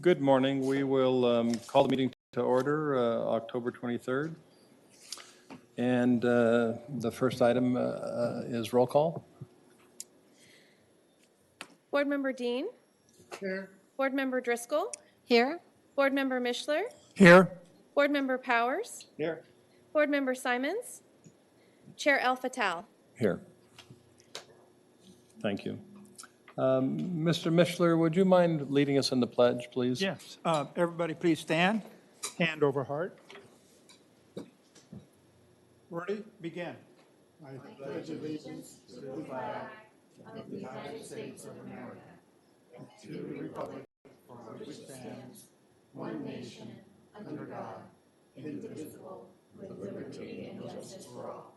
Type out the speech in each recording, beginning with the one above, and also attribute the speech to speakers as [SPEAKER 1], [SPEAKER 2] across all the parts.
[SPEAKER 1] Good morning. We will call the meeting to order, October 23rd. And the first item is roll call.
[SPEAKER 2] Board Member Dean.
[SPEAKER 3] Here.
[SPEAKER 2] Board Member Driscoll.
[SPEAKER 4] Here.
[SPEAKER 2] Board Member Mishler.
[SPEAKER 3] Here.
[SPEAKER 2] Board Member Powers.
[SPEAKER 1] Here.
[SPEAKER 2] Board Member Simons. Chair El Fattal.
[SPEAKER 1] Here. Thank you. Mr. Mishler, would you mind leading us in the pledge, please?
[SPEAKER 3] Yes. Everybody please stand. Hand over heart. Ready? Begin. I pledge allegiance to the flag of the United States of America, to the republic for which it stands, one nation, under God, indivisible, with liberty and justice for all.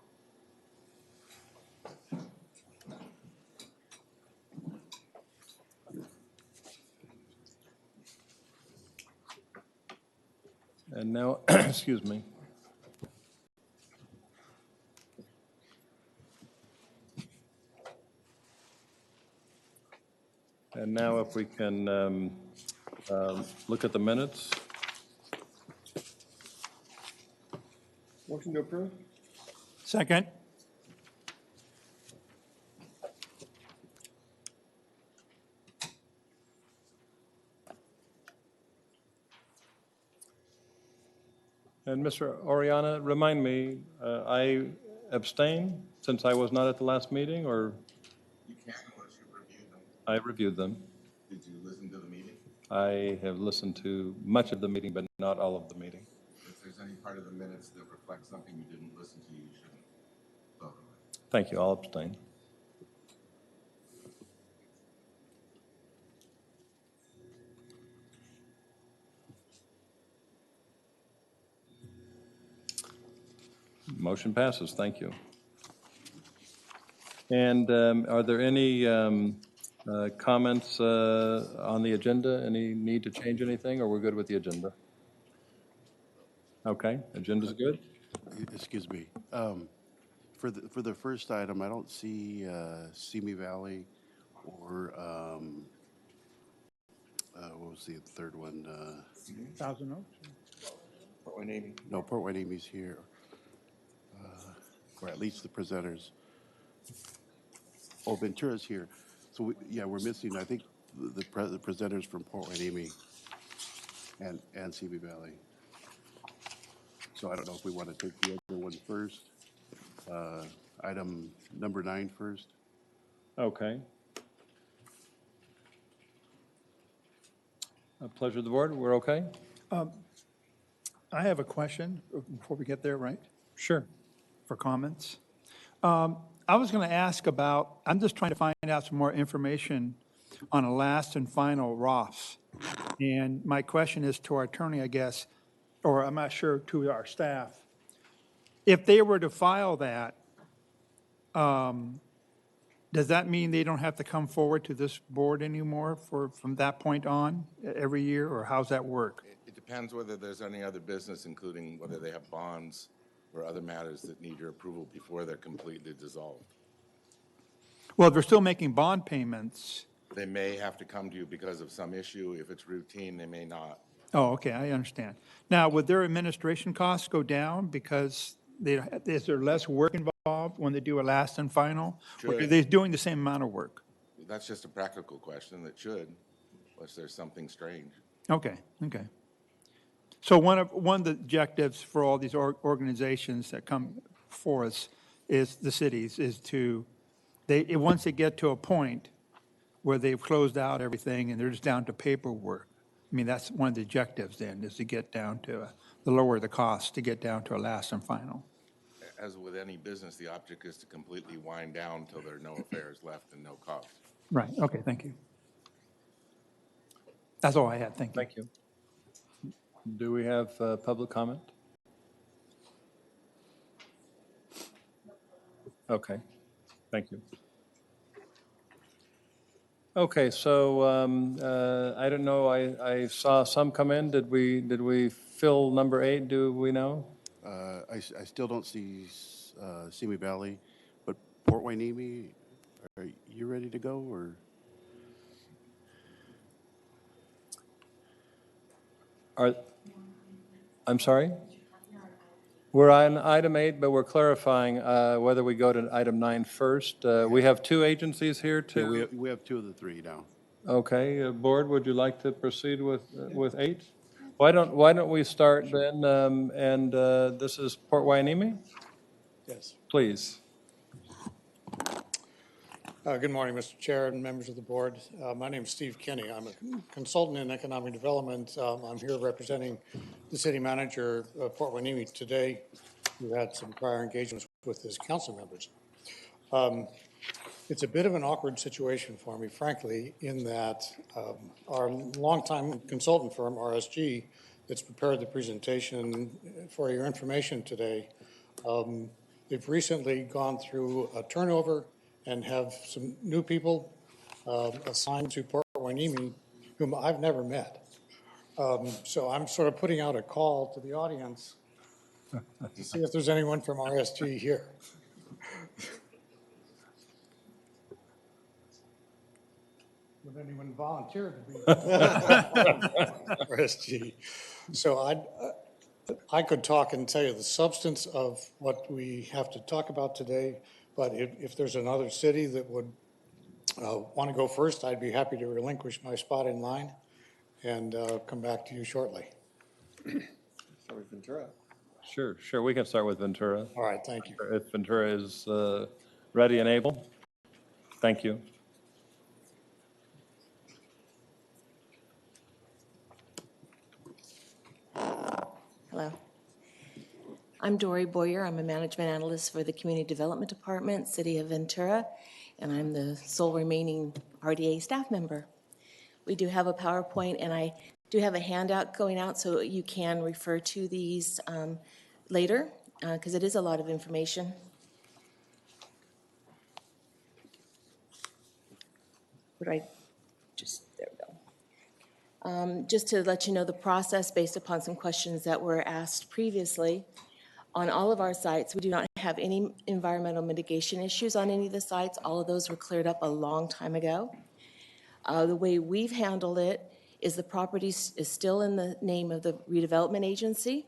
[SPEAKER 1] And now, excuse me. And now if we can look at the minutes. Motion to approve?
[SPEAKER 3] Second.
[SPEAKER 1] And Mr. Oriana, remind me, I abstain since I was not at the last meeting, or?
[SPEAKER 5] You can unless you review them.
[SPEAKER 1] I reviewed them.
[SPEAKER 5] Did you listen to the meeting?
[SPEAKER 1] I have listened to much of the meeting, but not all of the meeting.
[SPEAKER 5] If there's any part of the minutes that reflects something you didn't listen to, you shouldn't vote on it.
[SPEAKER 1] Thank you. I'll abstain. Motion passes. Thank you. And are there any comments on the agenda? Any need to change anything, or we're good with the agenda? Okay, agenda's good.
[SPEAKER 6] Excuse me. For the first item, I don't see Simi Valley or what was the third one?
[SPEAKER 3] Thousand Oaks.
[SPEAKER 5] Port Wayne Amy.
[SPEAKER 6] No, Port Wayne Amy's here, or at least the presenters. Oh, Ventura's here. So we're missing. I think the presenters from Port Wayne Amy and Simi Valley. So I don't know if we want to take the other one first. Item number 9 first.
[SPEAKER 1] Okay. A pleasure of the board. We're okay?
[SPEAKER 3] I have a question before we get there, right?
[SPEAKER 1] Sure.
[SPEAKER 3] For comments. I was going to ask about, I'm just trying to find out some more information on a last and final ROFs. And my question is to our attorney, I guess, or I'm not sure, to our staff. If they were to file that, does that mean they don't have to come forward to this board anymore from that point on every year, or how's that work?
[SPEAKER 5] It depends whether there's any other business, including whether they have bonds or other matters that need your approval before they're completely dissolved.
[SPEAKER 3] Well, if they're still making bond payments.
[SPEAKER 5] They may have to come to you because of some issue. If it's routine, they may not.
[SPEAKER 3] Oh, okay, I understand. Now, would their administration costs go down because is there less work involved when they do a last and final? Or are
[SPEAKER 5] Should.
[SPEAKER 3] they doing the same amount of work?
[SPEAKER 5] That's just a practical question that should, unless there's something strange.
[SPEAKER 3] Okay, okay. So one of the objectives for all these organizations that come for us is the cities is to, once they get to a point where they've closed out everything and they're just down to paperwork. I mean, that's one of the objectives then, is to get down to the lower the cost, to get down to a last and final.
[SPEAKER 5] As with any business, the object is to completely wind down until there are no affairs left and no cost.
[SPEAKER 3] Right, okay, thank you. That's all I had, thank you.
[SPEAKER 1] Thank you. Do we have public comment? Okay, thank you. Okay, so I don't know, I saw some come in. Did we fill number 8? Do we know?
[SPEAKER 6] I still don't see Simi Valley, but Port Wayne Amy, are you? you ready to go, or?
[SPEAKER 1] Are, I'm sorry? We're on item 8, but we're clarifying whether we go to item 9 first. We have two agencies here
[SPEAKER 6] Yeah,
[SPEAKER 1] to,
[SPEAKER 6] we have 2 of the 3 now.
[SPEAKER 1] okay, Board, would you like to proceed with 8? Why don't we start then, and this is Port Hueneme?
[SPEAKER 4] Yes.
[SPEAKER 1] Please.
[SPEAKER 4] Good morning, Mr. Chair and members of the board. My name is Steve Kinney. I'm a consultant in economic development. I'm here representing the city manager of Port Hueneme today, who had some prior engagements with his council members. It's a bit of an awkward situation for me, frankly, in that our longtime consultant firm, RSG, that's prepared the presentation for your information today, they've recently gone through a turnover and have some new people assigned to Port Hueneme whom I've never met. So I'm sort of putting out a call to the audience to see if there's anyone from RSG here. Would anyone volunteer to be RSG? So I could talk and tell you the substance of what we have to talk about today, but if there's another city that would want to go first, I'd be happy to relinquish my spot in line and come back to you shortly.
[SPEAKER 1] Sure, we can start with Ventura.
[SPEAKER 4] All right, thank you.
[SPEAKER 1] If Ventura is ready and able. Thank you.
[SPEAKER 7] Hello. I'm Dory Boyer. I'm a management analyst for the Community Development Department, City of Ventura, and I'm the sole remaining RDA staff member. We do have a PowerPoint, and I do have a handout going out so you can refer to these later, because it is a lot of information. Would I just, there we go. Just to let you know the process based upon some questions that were asked previously. On all of our sites, we do not have any environmental mitigation issues on any of the sites. All of those were cleared up a long time ago. The way we've handled it is the property is still in the name of the redevelopment agency,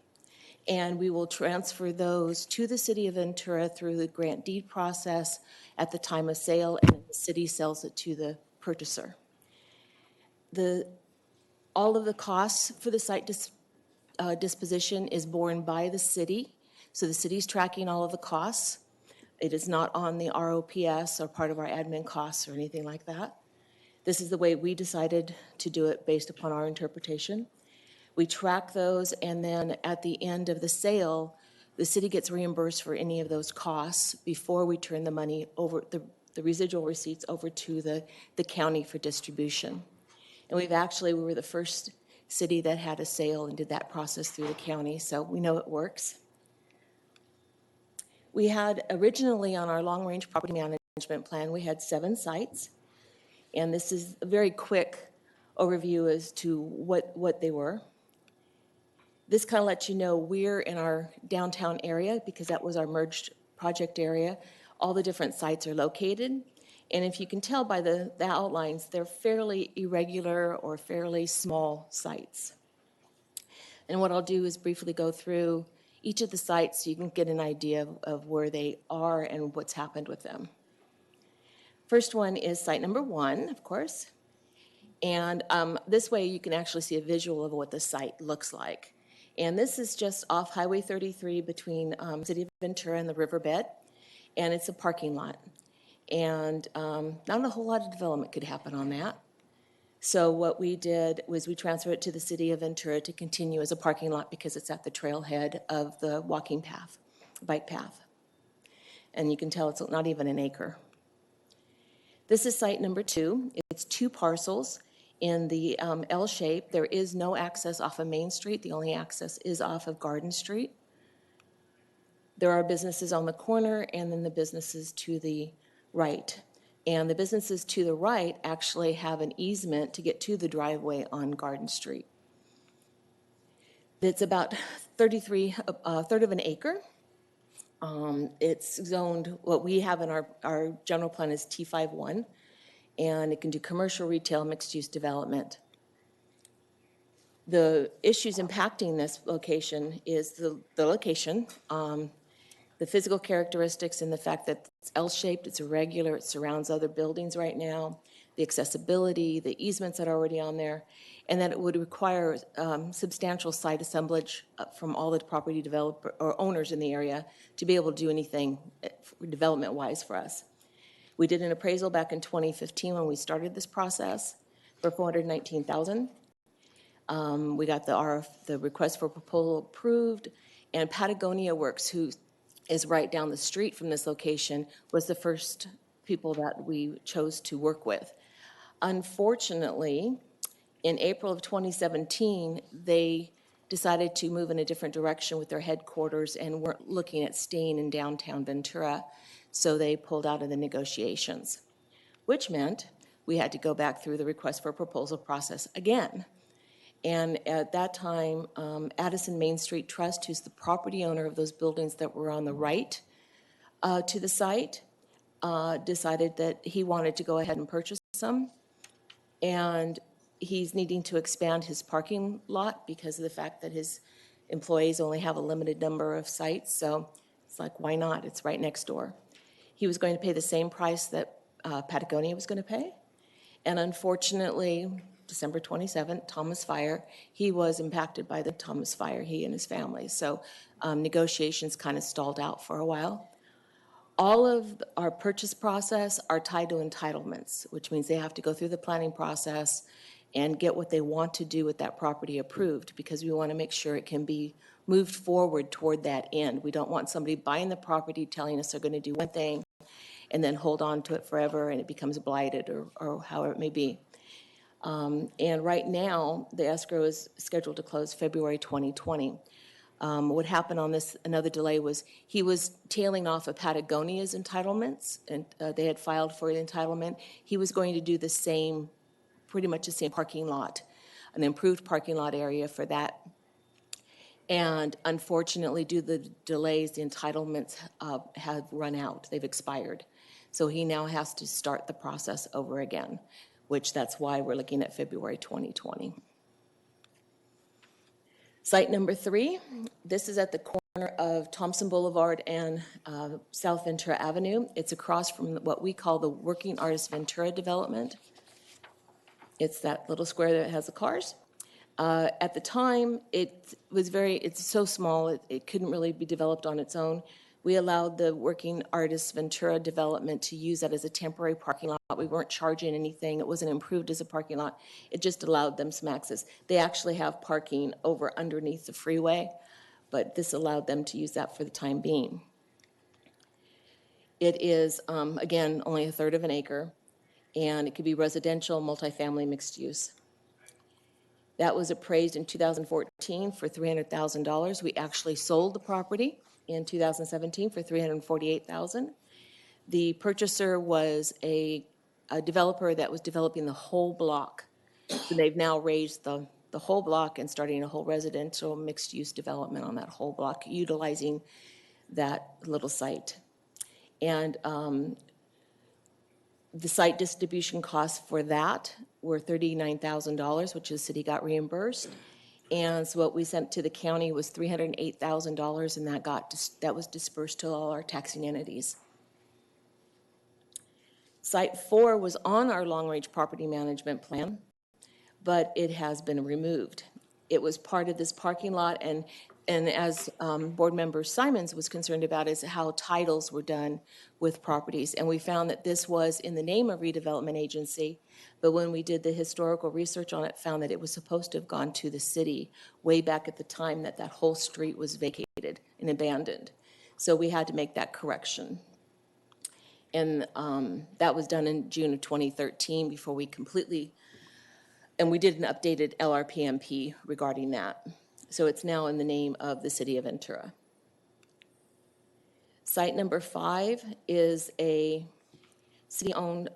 [SPEAKER 7] and we will transfer those to the City of Ventura through the grant deed process at the time of sale, and the city sells it to the purchaser. All of the costs for the site disposition is borne by the city, so the city's tracking all of the costs. It is not on the ROPS or part of our admin costs or anything like that. This is the way we decided to do it based upon our interpretation. We track those, and then at the end of the sale, the city gets reimbursed for any of those costs before we turn the money over, the residual receipts over to the county for distribution. And we were the first city that had a sale and did that process through the county, so we know it works. We had originally on our long-range property management plan, we had 7 sites. And this is a very quick overview as to what they were. This kind of lets you know we're in our downtown area because that was our merged project area. All the different sites are located. And if you can tell by the outlines, they're fairly irregular or fairly small sites. And what I'll do is briefly go through each of the sites so you can get an idea of where they are and what's happened with them. First one is site number 1, of course. And this way you can actually see a visual of what the site looks like. And this is just off Highway 33 between City of Ventura and the riverbed. And it's a parking lot. And not a whole lot of development could happen on that. So what we did was we transferred it to the City of Ventura to continue as a parking lot because it's at the trailhead of the walking path, bike path. And you can tell it's not even an acre. This is site number 2. It's 2 parcels in the L shape. There is no access off of Main Street. The only access is off of Garden Street. There are businesses on the corner and then the businesses to the right. And the businesses to the right actually have an easement to get to the driveway on Garden Street. It's about a third of an acre. It's zoned, what we have in our general plan is T51, and it can do commercial, retail, mixed-use development. The issues impacting this location is the location, the physical characteristics and the fact that it's L-shaped, it's irregular, it surrounds other buildings right now, the accessibility, the easements that are already on there, and that it would require substantial site assemblage from all the property developer or owners in the area to be able to do anything development-wise for us. We did an appraisal back in 2015 when we started this process for $419,000. We got the request for proposal approved, and Patagonia Works, who is right down the street from this location, was the first people that we chose to work with. Unfortunately, in April of 2017, they decided to move in a different direction with their headquarters and weren't looking at staying in downtown Ventura, so they pulled out of the negotiations, which meant we had to go back through the request for proposal process again. And at that time, Addison Main Street Trust, who's the property owner of those buildings that were on the right to the site, decided that he wanted to go ahead and purchase them. And he's needing to expand his parking lot because of the fact that his employees only have a limited number of sites. So it's like, why not? It's right next door. He was going to pay the same price that Patagonia was going to pay. And unfortunately, December 27th, Thomas Fire, he was impacted by the Thomas Fire, he and his family. So negotiations kind of stalled out for a while. All of our purchase process are tied to entitlements, which means they have to go through the planning process and get what they want to do with that property approved, because we want to make sure it can be moved forward toward that end. We don't want somebody buying the property telling us they're going to do one thing and then hold on to it forever and it becomes blighted or however it may be. And right now, the escrow is scheduled to close February 2020. What happened on this, another delay, was he was tailing off of Patagonia's entitlements, and they had filed for the entitlement. He was going to do the same, pretty much the same parking lot, an improved parking lot area for that. And unfortunately, due to the delays, the entitlements have run out. They've expired. So he now has to start the process over again, which that's why we're looking at February 2020. Site number 3, this is at the corner of Thompson Boulevard and South Ventura Avenue. It's across from what we call the Working Artist Ventura development. It's that little square that has the cars. At the time, it's so small, it couldn't really be developed on its own. We allowed the Working Artist Ventura development to use that as a temporary parking lot. We weren't charging anything. It wasn't improved as a parking lot. It just allowed them some access. They actually have parking over underneath the freeway, but this allowed them to use that for the time being. It is, again, only 1/3 of an acre, and it could be residential, multifamily, mixed use. That was appraised in 2014 for $300,000. We actually sold the property in 2017 for $348,000. The purchaser was a developer that was developing the whole block. So they've now raised the whole block and starting a whole residential mixed-use development on that whole block, utilizing that little site. And the site distribution costs for that were $39,000, which the city got reimbursed. And so what we sent to the county was $308,000, and that was dispersed to all our taxing entities. Site 4 was on our long-range property management plan, but it has been removed. It was part of this parking lot, and as Board Member Simons was concerned about is how titles were done with properties. And we found that this was in the name of redevelopment agency, but when we did the historical research on it, found that it was supposed to have gone to the city way back at the time that that whole street was vacated and abandoned. So we had to make that correction. And that was done in June of 2013 before we completely, and we did an updated LRPMP regarding that. So it's now in the name of the city of Ventura. Site number 5 is a city-owned,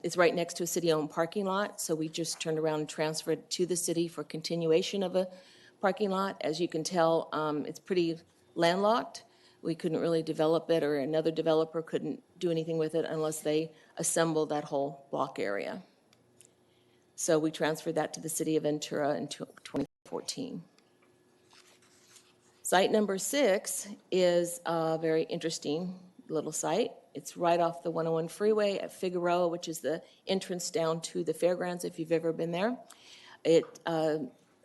[SPEAKER 7] it's right next to a city-owned parking lot. So we just turned around and transferred it to the city for continuation of a parking lot. As you can tell, it's pretty landlocked. We couldn't really develop it, or another developer couldn't do anything with it unless they assembled that whole block area. So we transferred that to the city of Ventura in 20 14. Site number 6 is a very interesting little site. It's right off the 101 freeway at Figueroa, which is the entrance down to the fairgrounds, if you've ever been there.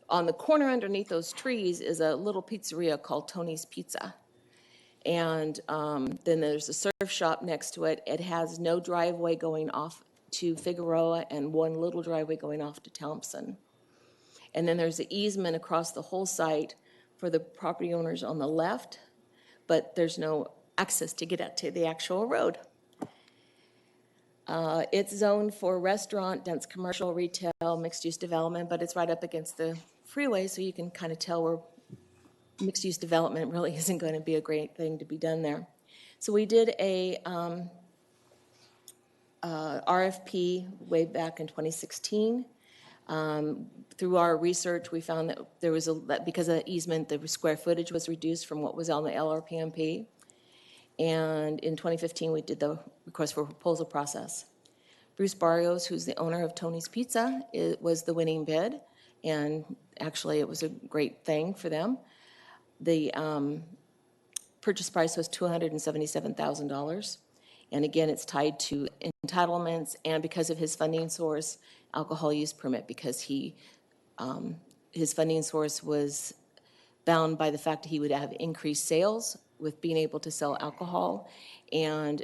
[SPEAKER 7] On the corner underneath those trees is a little pizzeria called Tony's Pizza. And then there's a surf shop next to it. It has no driveway going off to Figueroa and one little driveway going off to Thompson. And then there's an easement across the whole site for the property owners on the left, but there's no access to get out to the actual road. It's zoned for restaurant, dense commercial, retail, mixed-use development, but it's right up against the freeway, so you can kind of tell where mixed-use development really isn't going to be a great thing to be done there. So we did a RFP way back in 2016. Through our research, we found that there was that because of the easement, the square footage was reduced from what was on the LRPMP. And in 2015, we did the request for proposal process. Bruce Barrios, who's the owner of Tony's Pizza, was the winning bid, and actually it was a great thing for them. The purchase price was $277,000. And again, it's tied to entitlements and because of his funding source, alcohol use permit, because his funding source was bound by the fact that he would have increased sales with being able to sell alcohol. And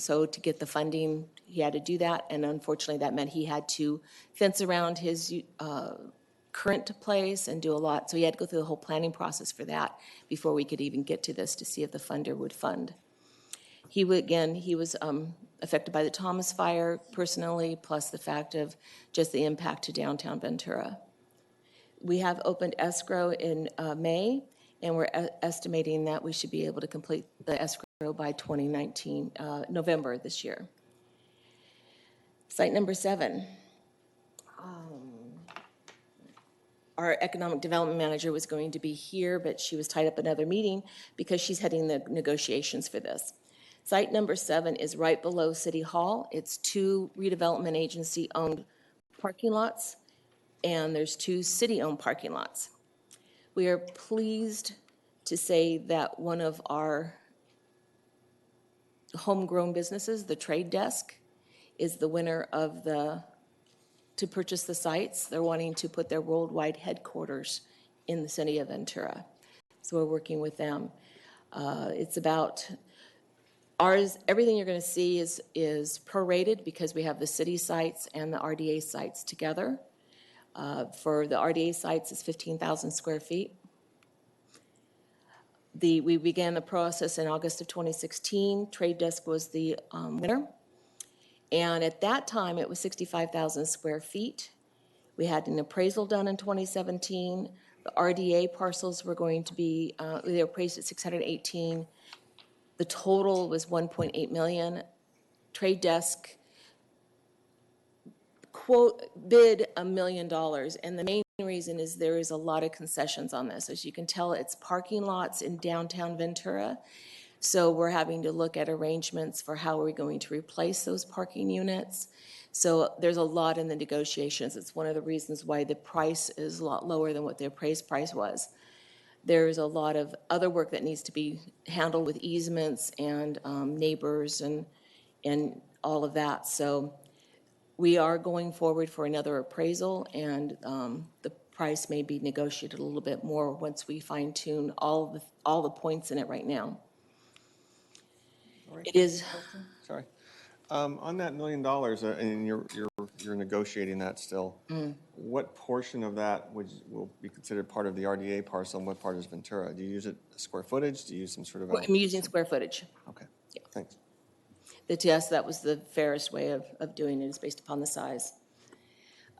[SPEAKER 7] so to get the funding, he had to do that. And unfortunately, that meant he had to fence around his current place and do a lot. So he had to go through the whole planning process for that before we could even get to this to see if the funder would fund. He was affected by the Thomas fire personally, plus the fact of just the impact to downtown Ventura. We have opened escrow in May, and we're estimating that we should be able to complete the escrow by 2019, November this year. Site number 7. Our economic development manager was going to be here, but she was tied up in another meeting because she's heading the negotiations for this. Site number 7 is right below City Hall. It's 2 redevelopment agency-owned parking lots, and there's 2 city-owned parking lots. We are pleased to say that one of our homegrown businesses, the Trade Desk, is the winner of to purchase the sites. They're wanting to put their worldwide headquarters in the city of Ventura. So we're working with them. It's about everything you're going to see is prorated because we have the city sites and the RDA sites together. For the RDA sites, it's 15,000 square feet. We began the process in August of 2016. Trade Desk was the winner. And at that time, it was 65,000 square feet. We had an appraisal done in 2017. The RDA parcels were going to be, they were appraised at 618. The total was 1.8 million. Trade Desk bid $1 million, and the main reason is there is a lot of concessions on this. As you can tell, it's parking lots in downtown Ventura, so we're having to look at arrangements for how we're going to replace those parking units. So there's a lot in the negotiations. It's one of the reasons why the price is a lot lower than what the appraised price was. There's a lot of other work that needs to be handled with easements and neighbors and all of that. So we are going forward for another appraisal, and the price may be negotiated a little bit more once we fine tune all the points in it right now. It is.
[SPEAKER 8] Sorry. On that $1 million, and you're negotiating that still, what portion of that will be considered part of the RDA parcel, and what part is Ventura? Do you use it as square footage? Do you use some sort of?
[SPEAKER 7] I'm using square footage.
[SPEAKER 8] Okay. Yeah. Thanks.
[SPEAKER 7] To us, that was the fairest way of doing it, is based upon the size.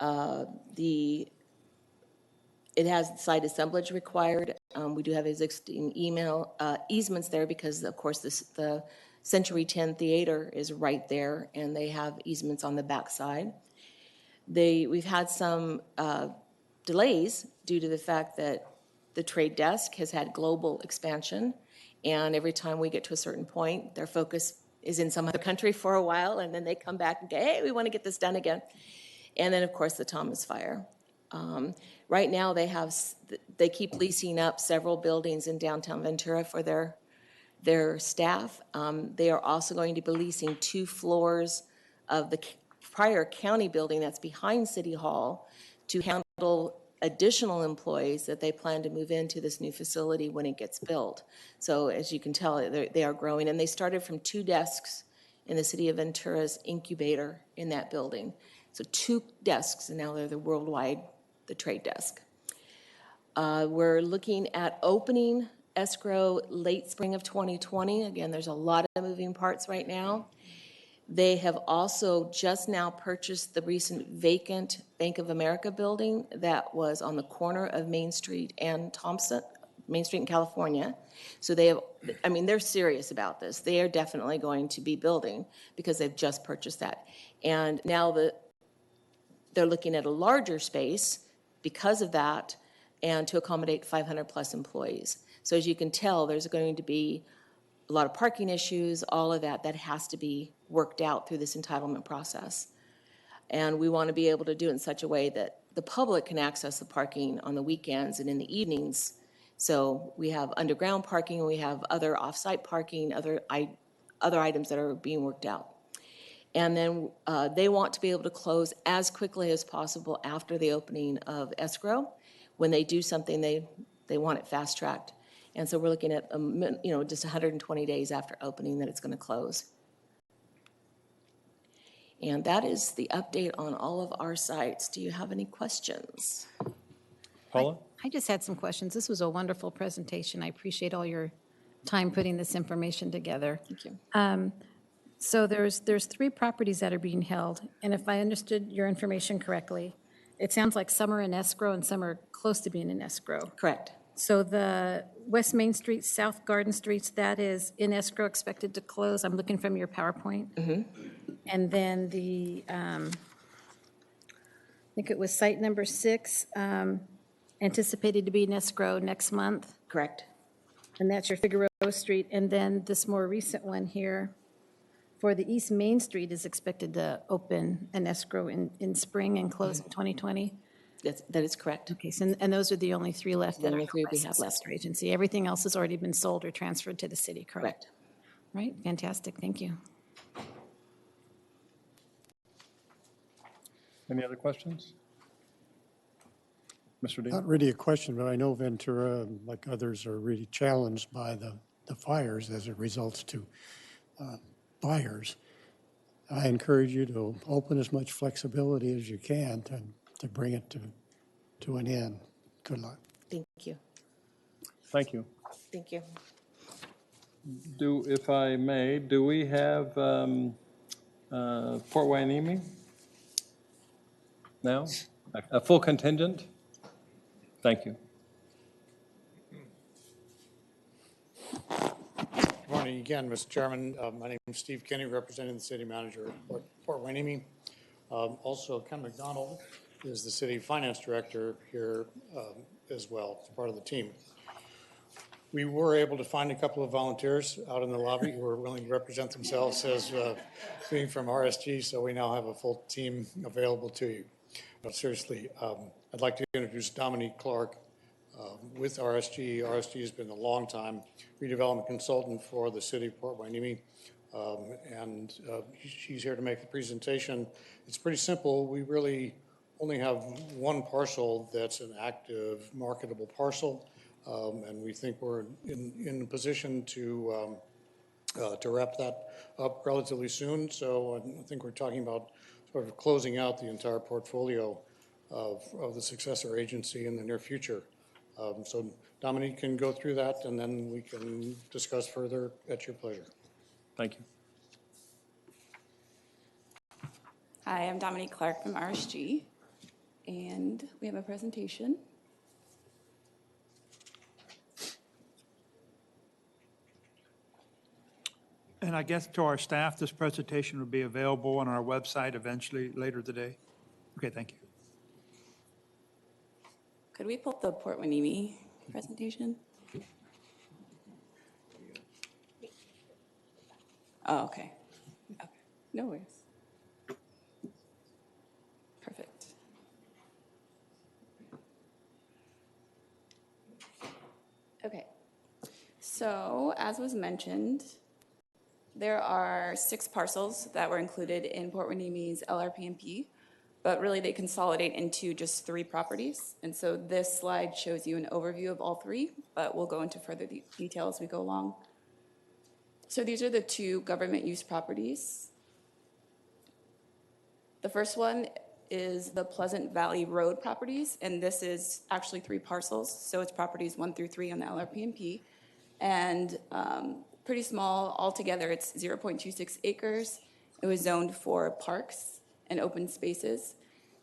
[SPEAKER 7] It has site assemblage required. We do have existing easements there because, of course, the Century 10 Theater is right there, and they have easements on the backside. We've had some delays due to the fact that the Trade Desk has had global expansion, and every time we get to a certain point, their focus is in some other country for a while, and then they come back and go, hey, we want to get this done again. And then, of course, the Thomas fire. Right now, they keep leasing up several buildings in downtown Ventura for their staff. They are also going to be leasing 2 floors of the prior county building that's behind City Hall to handle additional employees that they plan to move into this new facility when it gets built. So as you can tell, they are growing, and they started from 2 desks in the city of Ventura's incubator in that building. So 2 desks, and now they're the trade desk. We're looking at opening escrow late spring of 2020. Again, there's a lot of moving parts right now. They have also just now purchased the recent vacant Bank of America building that was on the corner of Main Street and Thompson, Main Street in California. So they're serious about this. They are definitely going to be building because they've just purchased that. And now they're looking at a larger space because of that and to accommodate 500 plus employees. So as you can tell, there's going to be a lot of parking issues, all of that has to be worked out through this entitlement process. And we want to be able to do it in such a way that the public can access the parking on the weekends and in the evenings. So we have underground parking, we have other off-site parking, other items that are being worked out. And then they want to be able to close as quickly as possible after the opening of escrow. When they do something, they want it fast-tracked. And so we're looking at, just 120 days after opening that it's going to close. And that is the update on all of our sites. Do you have any questions?
[SPEAKER 1] Paula?
[SPEAKER 9] I just had some questions. This was a wonderful presentation. I appreciate all your time putting this information together.
[SPEAKER 7] Thank you.
[SPEAKER 9] So there's 3 properties that are being held, and if I understood your information correctly, it sounds like some are in escrow and some are close to being in escrow.
[SPEAKER 7] Correct.
[SPEAKER 9] So the West Main Street, South Garden Streets, that is in escrow, expected to close. I'm looking from your PowerPoint. Mm-hmm. And then I think it was site number 6, anticipated to be in escrow next month.
[SPEAKER 7] Correct.
[SPEAKER 9] And that's your Figueroa Street. And then this more recent one here for the East Main Street is expected to open an escrow in spring and close in 2020.
[SPEAKER 7] That is correct.
[SPEAKER 9] Okay, so, and those are the only 3 left that
[SPEAKER 7] The
[SPEAKER 9] are
[SPEAKER 7] only 3 we
[SPEAKER 9] held by
[SPEAKER 7] have
[SPEAKER 9] successor agency. Everything else has already been sold or transferred to the city, correct?
[SPEAKER 7] Correct.
[SPEAKER 9] Right, fantastic, thank you.
[SPEAKER 1] Any other questions? Mr. Dean?
[SPEAKER 10] Not really a question, but I know Ventura, like others, are really challenged by the fires as it results to buyers. I encourage you to open as much flexibility as you can to bring it to an end. Good luck.
[SPEAKER 7] Thank you.
[SPEAKER 1] Thank you.
[SPEAKER 7] Thank you.
[SPEAKER 1] If I may, do we have Port Hueneme now? A full contingent? Thank you.
[SPEAKER 4] Good morning again, Mr. Chairman. My name is Steve Kinney, representing the city manager at Port Hueneme. Also, Ken McDonald is the city finance director here as well, as part of the team. We were able to find a couple of volunteers out in the lobby who are willing to represent themselves as being from RSG, so we now have a full team available to you. But seriously, I'd like to introduce Dominique Clark with RSG. RSG has been a long-time redevelopment consultant for the city of Port Hueneme, and she's here to make the presentation. It's pretty simple. We really only have one parcel that's an active marketable parcel, and we think we're in a position to wrap that up relatively soon. So I think we're talking about sort of closing out the entire portfolio of the successor agency in the near future. So Dominique can go through that, and then we can discuss further at your pleasure.
[SPEAKER 1] Thank you.
[SPEAKER 11] Hi, I'm Dominique Clark from RSG, and we have a presentation.
[SPEAKER 3] And I guess to our staff, this presentation will be available on our website eventually later today. Okay, thank you.
[SPEAKER 11] Could we pull up the Port Hueneme presentation? Oh, okay. Okay, no worries. Perfect. So, as was mentioned, there are 6 parcels that were included in Port Huenemi's LRPMP, but really they consolidate into just 3 properties. And so this slide shows you an overview of all 3, but we'll go into further detail as we go along. So these are the 2 government use properties. The first one is the Pleasant Valley Road properties, and this is actually 3 parcels, so it's properties 1 through 3 on the LRPMP. And pretty small. Altogether, it's 0.26 acres. It was zoned for parks and open spaces.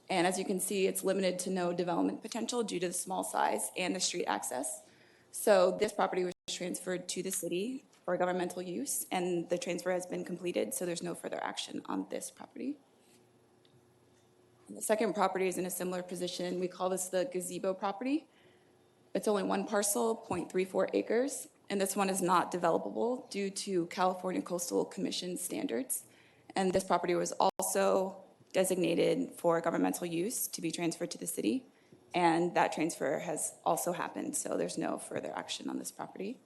[SPEAKER 11] And as you can see, it's limited to no development potential due to the small size and the street access. So this property was transferred to the city for governmental use, and the transfer has been completed, so there's no further action on this property. The second property is in a similar position. We call this the gazebo property. It's only 1 parcel, 0.34 acres. And this one is not developable due to California Coastal Commission standards. And this property was also designated for governmental use to be transferred to the city. And that transfer has also happened, so there's no further action on this property.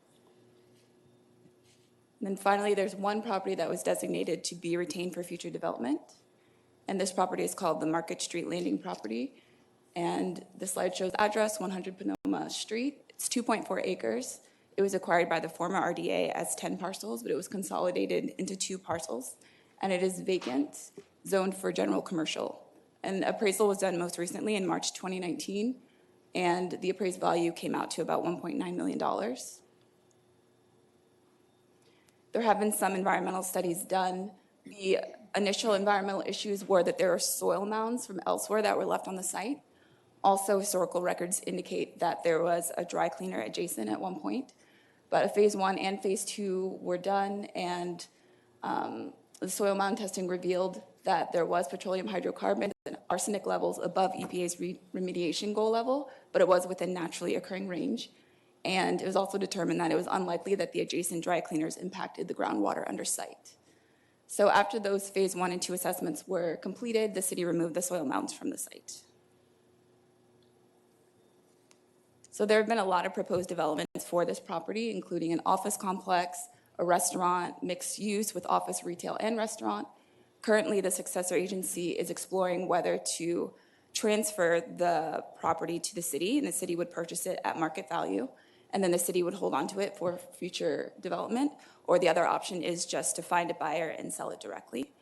[SPEAKER 11] And then finally, there's 1 property that was designated to be retained for future development. And this property is called the Market Street Landing property. And the slide shows address 100 Panoma Street. It's 2.4 acres. It was acquired by the former RDA as 10 parcels, but it was consolidated into 2 parcels. And it is vacant, zoned for general commercial. An appraisal was done most recently in March 2019, and the appraised value came out to about $1.9 million. There have been some environmental studies done. The initial environmental issues were that there are soil mounds from elsewhere that were left on the site. Also, historical records indicate that there was a dry cleaner adjacent at one point. But phase 1 and phase 2 were done, and the soil mound testing revealed that there was petroleum hydrocarbons and arsenic levels above EPA's remediation goal level, but it was within naturally occurring range. And it was also determined that it was unlikely that the adjacent dry cleaners impacted the groundwater under site. So after those phase 1 and 2 assessments were completed, the city removed the soil mounds from the site. So there have been a lot of proposed developments for this property, including an office complex, a restaurant, mixed use with office, retail, and restaurant. Currently, the successor agency is exploring whether to transfer the property to the city, and the city would purchase it at market value, and then the city would hold on to it for future development, or the other option is just to find a buyer and sell it directly.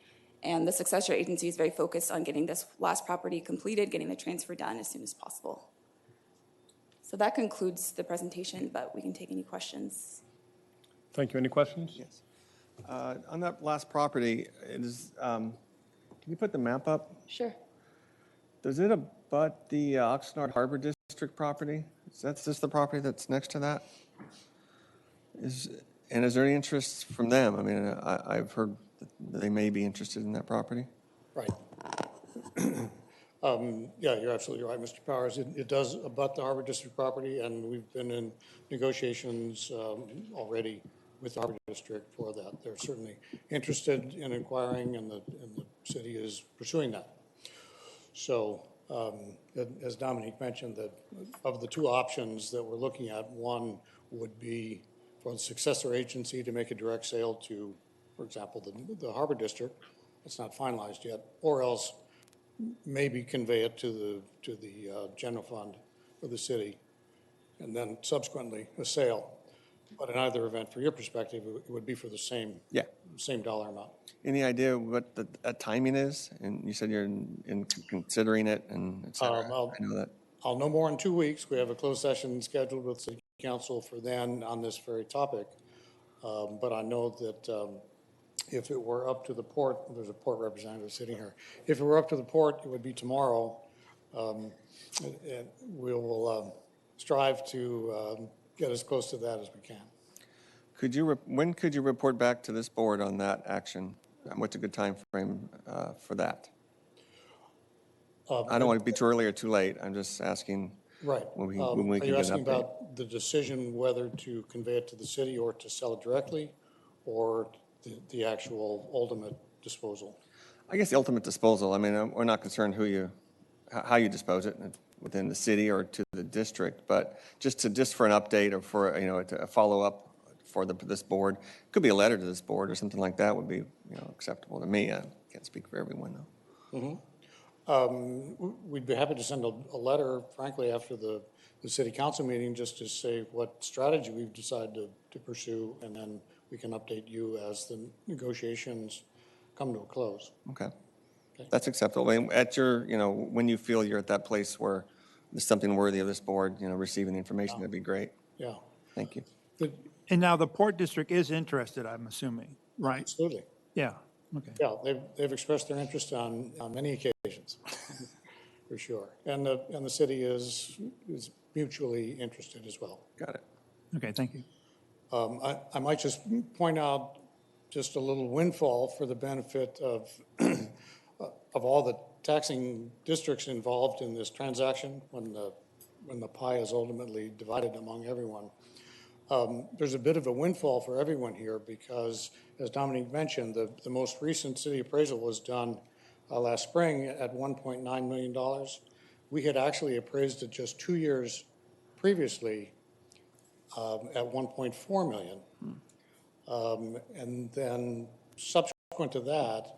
[SPEAKER 11] And the successor agency is very focused on getting this last property completed, getting the transfer done as soon as possible. So that concludes the presentation, but we can take any questions.
[SPEAKER 1] Thank you. Any questions?
[SPEAKER 8] Yes. On that last property, it is, can you put the map up?
[SPEAKER 11] Sure.
[SPEAKER 8] Does it abut the Oxnard Harbor District property? Is that just the property that's next to that? Is there any interest from them? I mean, I've heard that they may be interested in that property.
[SPEAKER 4] Right. Yeah, you're absolutely right, Mr. Powers. It does abut the Harbor District property, and we've been in negotiations already with the Harbor District for that. They're certainly interested in inquiring, and the city is pursuing that. So, as Dominique mentioned, that of the 2 options that we're looking at, one would be for the successor agency to make a direct sale to, for example, the Harbor District. It's not finalized yet, or else maybe convey it to the general fund of the city, and then subsequently a sale. But in either event, for your perspective, it would be for the same dollar amount.
[SPEAKER 8] Any idea what the timing is? And you said you're in considering it and et cetera. I know that.
[SPEAKER 4] I'll know more in 2 weeks. We have a closed session scheduled with City Council for then on this very topic. But I know that if it were up to the port, there's a port representative sitting here. If it were up to the port, it would be tomorrow. And we will strive to get as close to that as we can.
[SPEAKER 8] When could you report back to this board on that action? What's a good time frame for that? I don't want to be too early or too late. I'm just asking.
[SPEAKER 4] Right.
[SPEAKER 8] When we
[SPEAKER 4] Are
[SPEAKER 8] can
[SPEAKER 4] you
[SPEAKER 8] get an
[SPEAKER 4] asking
[SPEAKER 8] update.
[SPEAKER 4] about the decision whether to convey it to the city or to sell it directly, or the actual ultimate disposal?
[SPEAKER 8] I guess the ultimate disposal. I mean, we're not concerned how you dispose it within the city or to the district, but just for an update or for a follow-up for this board. Could be a letter to this board or something like that would be, acceptable to me. I can't speak for everyone, though.
[SPEAKER 4] We'd be happy to send a letter, frankly, after the city council meeting, just to say what strategy we've decided to pursue, and then we can update you as the negotiations come to a close.
[SPEAKER 8] Okay. That's acceptable. And at your, when you feel you're at that place where there's something worthy of this board, receiving the information, that'd be great.
[SPEAKER 4] Yeah.
[SPEAKER 8] Thank you.
[SPEAKER 4] But
[SPEAKER 3] And now the Port District is interested, I'm assuming, right?
[SPEAKER 4] absolutely.
[SPEAKER 3] Yeah, okay.
[SPEAKER 4] Yeah, they've expressed their interest on many occasions, for sure. And the city is mutually interested as well.
[SPEAKER 8] Got it.
[SPEAKER 3] Okay, thank you.
[SPEAKER 4] I might just point out just a little windfall for the benefit of all the taxing districts involved in this transaction when the pie is ultimately divided among everyone. There's a bit of a windfall for everyone here because, as Dominique mentioned, the most recent city appraisal was done last spring at $1.9 million. We had actually appraised it just 2 years previously at $1.4 million. And then subsequent to that,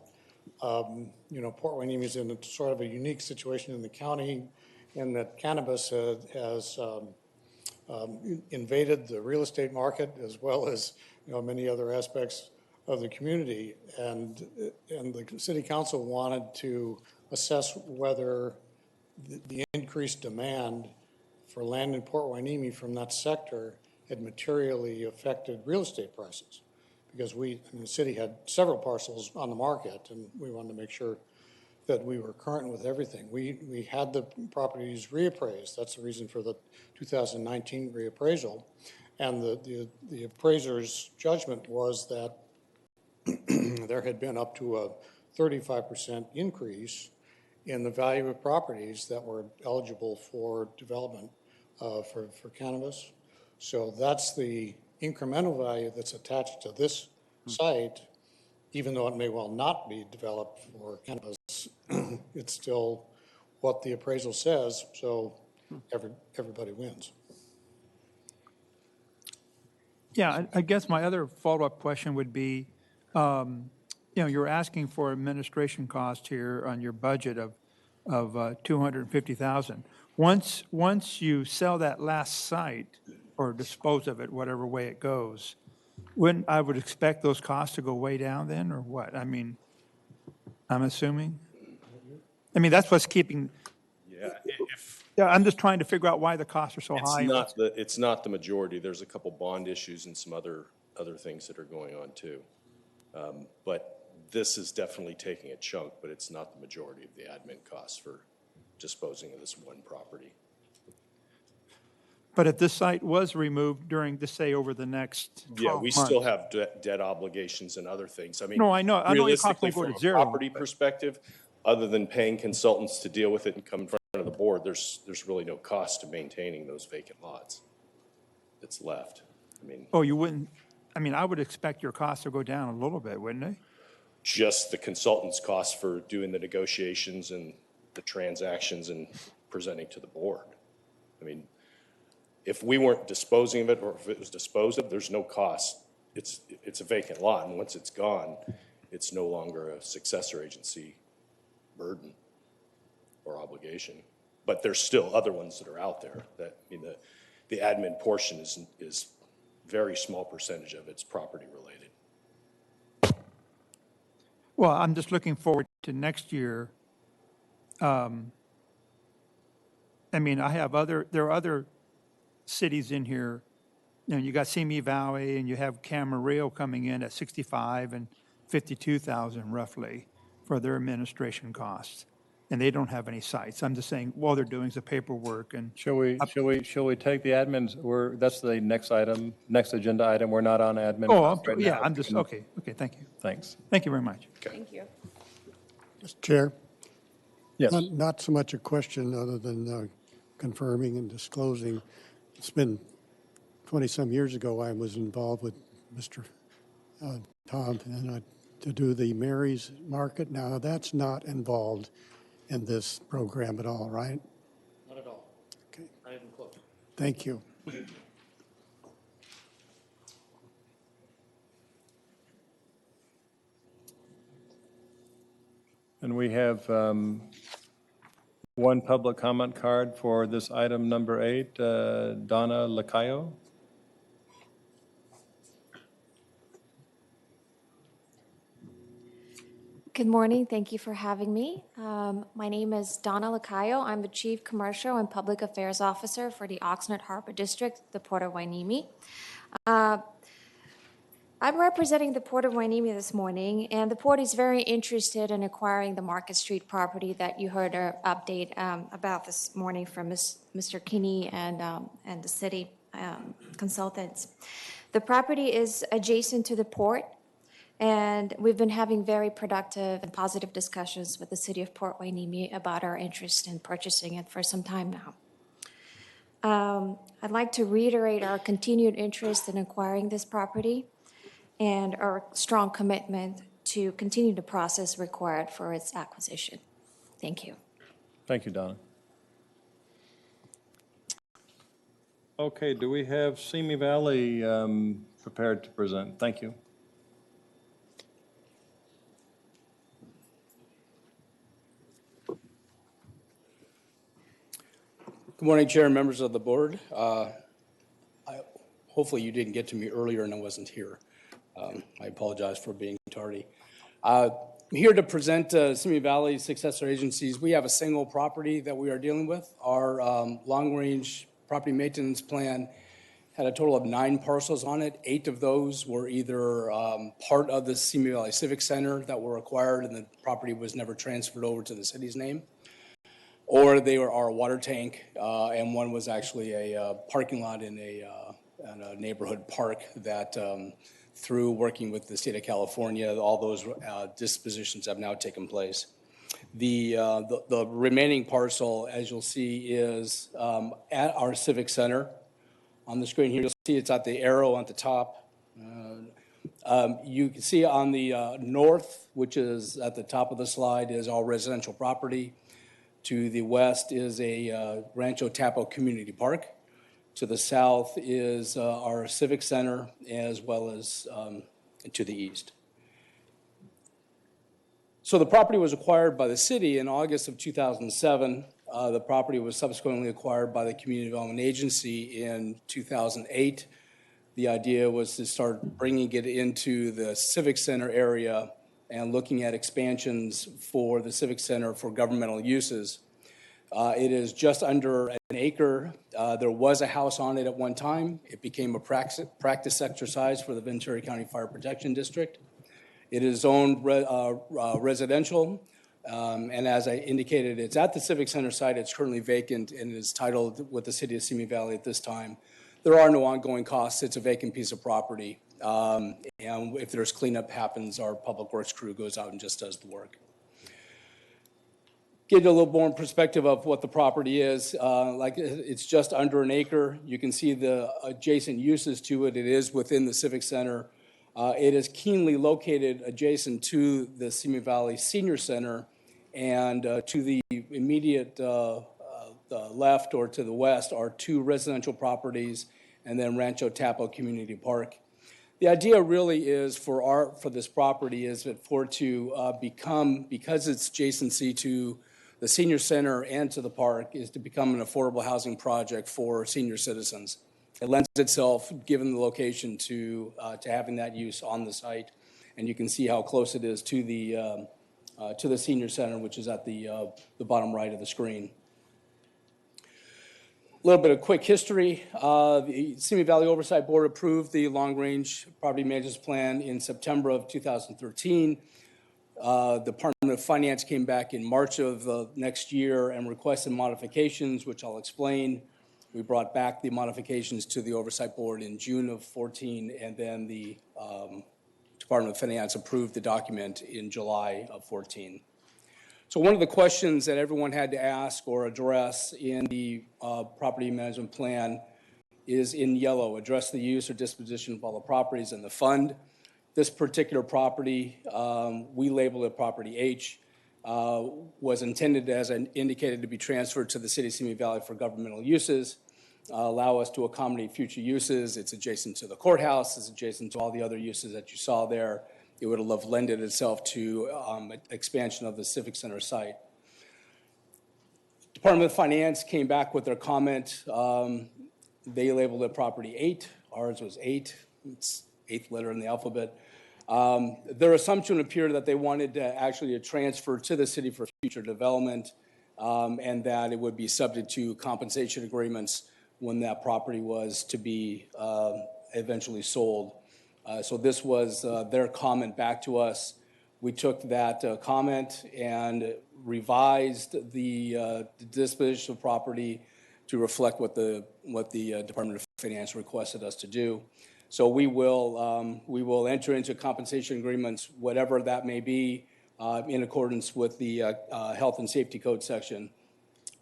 [SPEAKER 4] Port Hueneme is in sort of a unique situation in the county in that cannabis has invaded the real estate market as well as many other aspects of the community. And the city council wanted to assess whether the increased demand for land in Port Hueneme from that sector had materially affected real estate prices. Because the city had several parcels on the market, and we wanted to make sure that we were current with everything. We had the properties reappraised. That's the reason for the 2019 reappraisal. And the appraiser's judgment was that there had been up to a 35% increase in the value of properties that were eligible for development for cannabis. So that's the incremental value that's attached to this site, even though it may well not be developed for cannabis. It's still what the appraisal says, so everybody wins.
[SPEAKER 3] Yeah, I guess my other follow-up question would be, you're asking for administration cost here on your budget of $250,000. Once you sell that last site or dispose of it, whatever way it goes, wouldn't I would expect those costs to go way down then, or what? I mean, I'm assuming. I mean, that's what's keeping.
[SPEAKER 12] Yeah,
[SPEAKER 3] Yeah, I'm just trying to figure out why the costs are so high.
[SPEAKER 12] it's not the majority. There's a couple bond issues and some other things that are going on too. But this is definitely taking a chunk, but it's not the majority of the admin costs for disposing of this one property.
[SPEAKER 3] But if this site was removed during, say, over the next 12
[SPEAKER 12] Yeah, we
[SPEAKER 3] months.
[SPEAKER 12] still have debt obligations and other things. I mean,
[SPEAKER 3] No, I know your costs
[SPEAKER 12] realistically,
[SPEAKER 3] won't go
[SPEAKER 12] from
[SPEAKER 3] to
[SPEAKER 12] a
[SPEAKER 3] zero,
[SPEAKER 12] property perspective, other than paying consultants to deal with it and come in front of the board, there's really no cost to maintaining those vacant lots that's left. I mean,
[SPEAKER 3] Oh, you wouldn't, I would expect your costs to go down a little bit, wouldn't they?
[SPEAKER 12] just the consultant's costs for doing the negotiations and the transactions and presenting to the board. I mean, if we weren't disposing of it, or if it was disposed of, there's no cost. It's a vacant lot, and once it's gone, it's no longer a successor agency burden or obligation. But there's still other ones that are out there that, I mean, the admin portion is very small percentage of it's property related.
[SPEAKER 3] Well, I'm just looking forward to next year. I mean, there are other cities in here. You know, you got Simi Valley and you have Camarillo coming in at 65 and 52,000 roughly for their administration costs. And they don't have any sites. I'm just saying, all they're doing is the paperwork and.
[SPEAKER 1] Shall we take the admins, that's the next item, next agenda item, we're not on admin.
[SPEAKER 3] Oh,
[SPEAKER 1] right
[SPEAKER 3] yeah,
[SPEAKER 1] now.
[SPEAKER 3] I'm just, okay, thank you.
[SPEAKER 1] Thanks.
[SPEAKER 3] Thank you very much.
[SPEAKER 11] Thank you.
[SPEAKER 10] Mr. Chair,
[SPEAKER 1] Yes.
[SPEAKER 10] not so much a question other than confirming and disclosing. It's been 20-some years ago I was involved with Mr. Tom to do the Mary's Market. Now, that's not involved in this program at all, right?
[SPEAKER 4] Not at all.
[SPEAKER 10] Okay.
[SPEAKER 4] Not even close.
[SPEAKER 10] Thank you.
[SPEAKER 1] And we have one public comment card for this item number 8, Donna Lacayo.
[SPEAKER 13] Good morning. Thank you for having me. My name is Donna Lacayo. I'm the Chief Commercial and Public Affairs Officer for the Oxnard Harbor District, the Port of Hueneme. I'm representing the Port of Hueneme this morning, and the Port is very interested in acquiring the Market Street property that you heard an update about this morning from Mr. Kinney and the city consultants. The property is adjacent to the port, and we've been having very productive and positive discussions with the city of Port Hueneme about our interest in purchasing it for some time now. I'd like to reiterate our continued interest in acquiring this property and our strong commitment to continue the process required for its acquisition. Thank you.
[SPEAKER 1] Thank you, Donna. Okay, do we have Simi Valley prepared to present? Thank you.
[SPEAKER 14] Good morning, Chair and members of the board. Hopefully you didn't get to me earlier and I wasn't here. I apologize for being tardy. I'm here to present Simi Valley successor agencies. We have a single property that we are dealing with. Our long-range property maintenance plan had a total of 9 parcels on it. 8 of those were either part of the Simi Valley Civic Center that were acquired and the property was never transferred over to the city's name, or they were our water tank, and one was actually a parking lot in a neighborhood park that through working with the state of California, all those dispositions have now taken place. The remaining parcel, as you'll see, is at our Civic Center. On the screen here, you'll see it's at the arrow on the top. You can see on the north, which is at the top of the slide, is all residential property. To the west is a Rancho Tapo Community Park. To the south is our Civic Center, as well as to the east. So the property was acquired by the city in August of 2007. The property was subsequently acquired by the Community Development Agency in 2008. The idea was to start bringing it into the Civic Center area and looking at expansions for the Civic Center for governmental uses. It is just under an acre. There was a house on it at one time. It became a practice exercise for the Ventura County Fire Protection District. It is zoned residential, and as I indicated, it's at the Civic Center site. It's currently vacant and is titled with the city of Simi Valley at this time. There are no ongoing costs. It's a vacant piece of property. And if there's cleanup happens, our public works crew goes out and just does the work. Give you a little more perspective of what the property is. Like it's just under an acre. You can see the adjacent uses to it. It is within the Civic Center. It is keenly located adjacent to the Simi Valley Senior Center, and to the immediate the left or to the west are 2 residential properties, and then Rancho Tapo Community Park. The idea really is for this property is that for it to become, because its adjacency to the senior center and to the park, is to become an affordable housing project for senior citizens. It lends itself, given the location, to having that use on the site, and you can see how close it is to the senior center, which is at the bottom right of the screen. A little bit of quick history. The Simi Valley Oversight Board approved the long-range property management plan in September of 2013. The Department of Finance came back in March of the next year and requested modifications, which I'll explain. We brought back the modifications to the Oversight Board in June of 14, and then the Department of Finance approved the document in July of 14. So one of the questions that everyone had to ask or address in the property management plan is in yellow: address the use or disposition of all the properties in the fund. This particular property, we labeled it Property H, was intended, as I indicated, to be transferred to the city of Simi Valley for governmental uses, allow us to accommodate future uses. It's adjacent to the courthouse. It's adjacent to all the other uses that you saw there. it would have lended itself to expansion of the Civic Center site. Department of Finance came back with their comment. They labeled it property 8. Ours was 8. It's 8th letter in the alphabet. Their assumption appeared that they wanted to actually a transfer to the city for future development, and that it would be subject to compensation agreements when that property was to be eventually sold. So this was their comment back to us. We took that comment and revised the disposition of property to reflect what the Department of Finance requested us to do. So we will enter into compensation agreements, whatever that may be, in accordance with the Health and Safety Code section.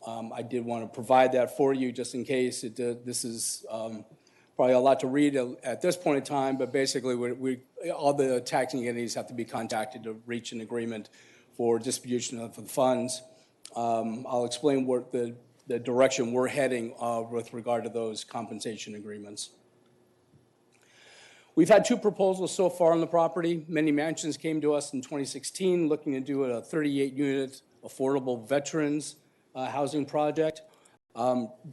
[SPEAKER 14] I did want to provide that for you just in case. This is probably a lot to read at this point in time, but basically all the taxing entities have to be contacted to reach an agreement for distribution of the funds. I'll explain what the direction we're heading with regard to those compensation agreements. We've had 2 proposals so far on the property. Many Mansions came to us in 2016 looking to do a 38-unit affordable veterans housing project.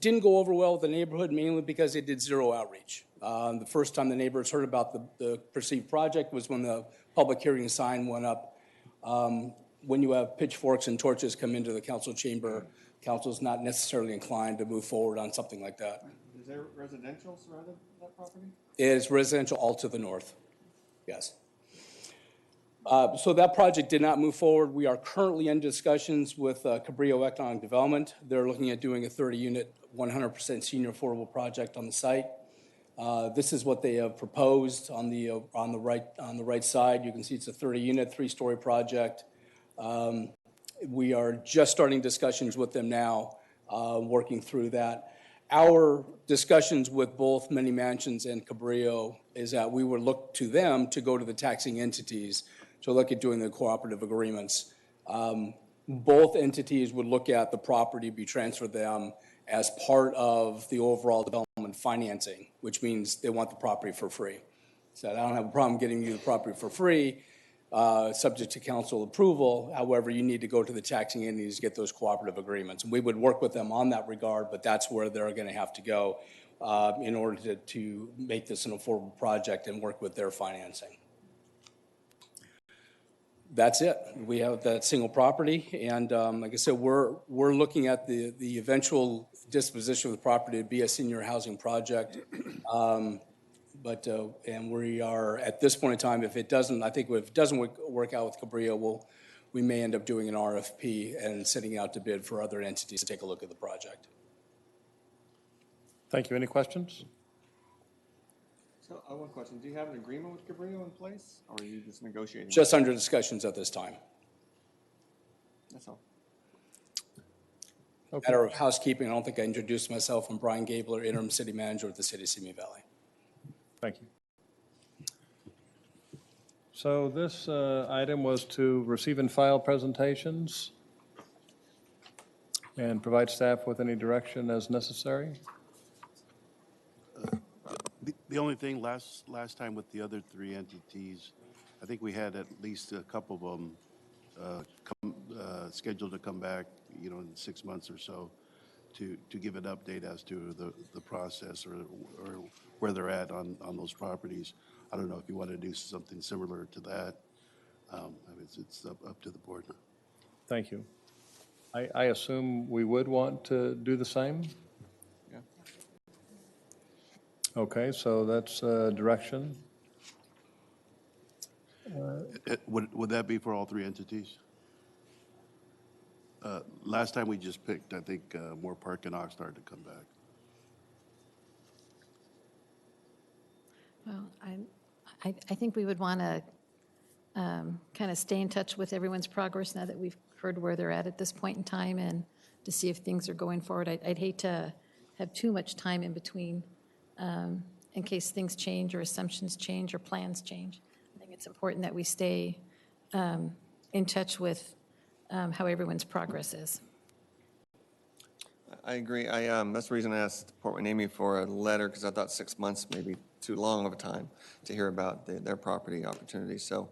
[SPEAKER 14] Didn't go over well with the neighborhood, mainly because they did 0 outreach. The first time the neighbors heard about the perceived project was when the public hearing sign went up. When you have pitchforks and torches come into the council chamber, council's not necessarily inclined to move forward on something like that.
[SPEAKER 8] Is there residential surrounding that property?
[SPEAKER 14] It is residential all to the north, yes. So that project did not move forward. We are currently in discussions with Cabrillo Economic Development. They're looking at doing a 30-unit, 100% senior affordable project on the site. This is what they have proposed on the right side. You can see it's a 30-unit, 3-story project. We are just starting discussions with them now, working through that. Our discussions with both Many Mansions and Cabrillo is that we would look to them to go to the taxing entities to look at doing the cooperative agreements. Both entities would look at the property be transferred to them as part of the overall development financing, which means they want the property for free. So I don't have a problem getting you the property for free, subject to council approval. However, you need to go to the taxing entities to get those cooperative agreements. And we would work with them on that regard, but that's where they're going to have to go in order to make this an affordable project and work with their financing. That's it. We have that single property, and like I said, we're looking at the eventual disposition of the property to be a senior housing project. And we are at this point in time. If it doesn't work out with Cabrillo, we may end up doing an RFP and sending out to bid for other entities to take a look at the project.
[SPEAKER 1] Thank you. Any questions?
[SPEAKER 8] So, one question. Do you have an agreement with Cabrillo in place, or are you just negotiating?
[SPEAKER 14] Just under discussions at this time.
[SPEAKER 8] That's all.
[SPEAKER 1] Okay.
[SPEAKER 14] Matter of housekeeping, I don't think I introduced myself. I'm Brian Gabler, interim city manager of the city of Simi Valley.
[SPEAKER 1] Thank you. So this item was to receive and file presentations and provide staff with any direction as necessary.
[SPEAKER 6] The only thing, last time with the other 3 entities, I think we had at least a couple of them scheduled to come back, in 6 months or so to give an update as to the process or where they're at on those properties. I don't know if you want to do something similar to that. It's up to the board.
[SPEAKER 1] Thank you. I assume we would want to do the same?
[SPEAKER 8] Yeah.
[SPEAKER 1] Okay, so that's direction.
[SPEAKER 6] Would that be for all 3 entities? Last time we just picked, I think, Moore Park and Oxnard to come back.
[SPEAKER 9] Well, I think we would want to kind of stay in touch with everyone's progress now that we've heard where they're at this point in time and to see if things are going forward. I'd hate to have too much time in between in case things change or assumptions change or plans change. I think it's important that we stay in touch with how everyone's progress is.
[SPEAKER 8] I agree. That's the reason I asked Port Hueneme for a letter, because I thought 6 months may be too long of a time to hear about their property opportunities. So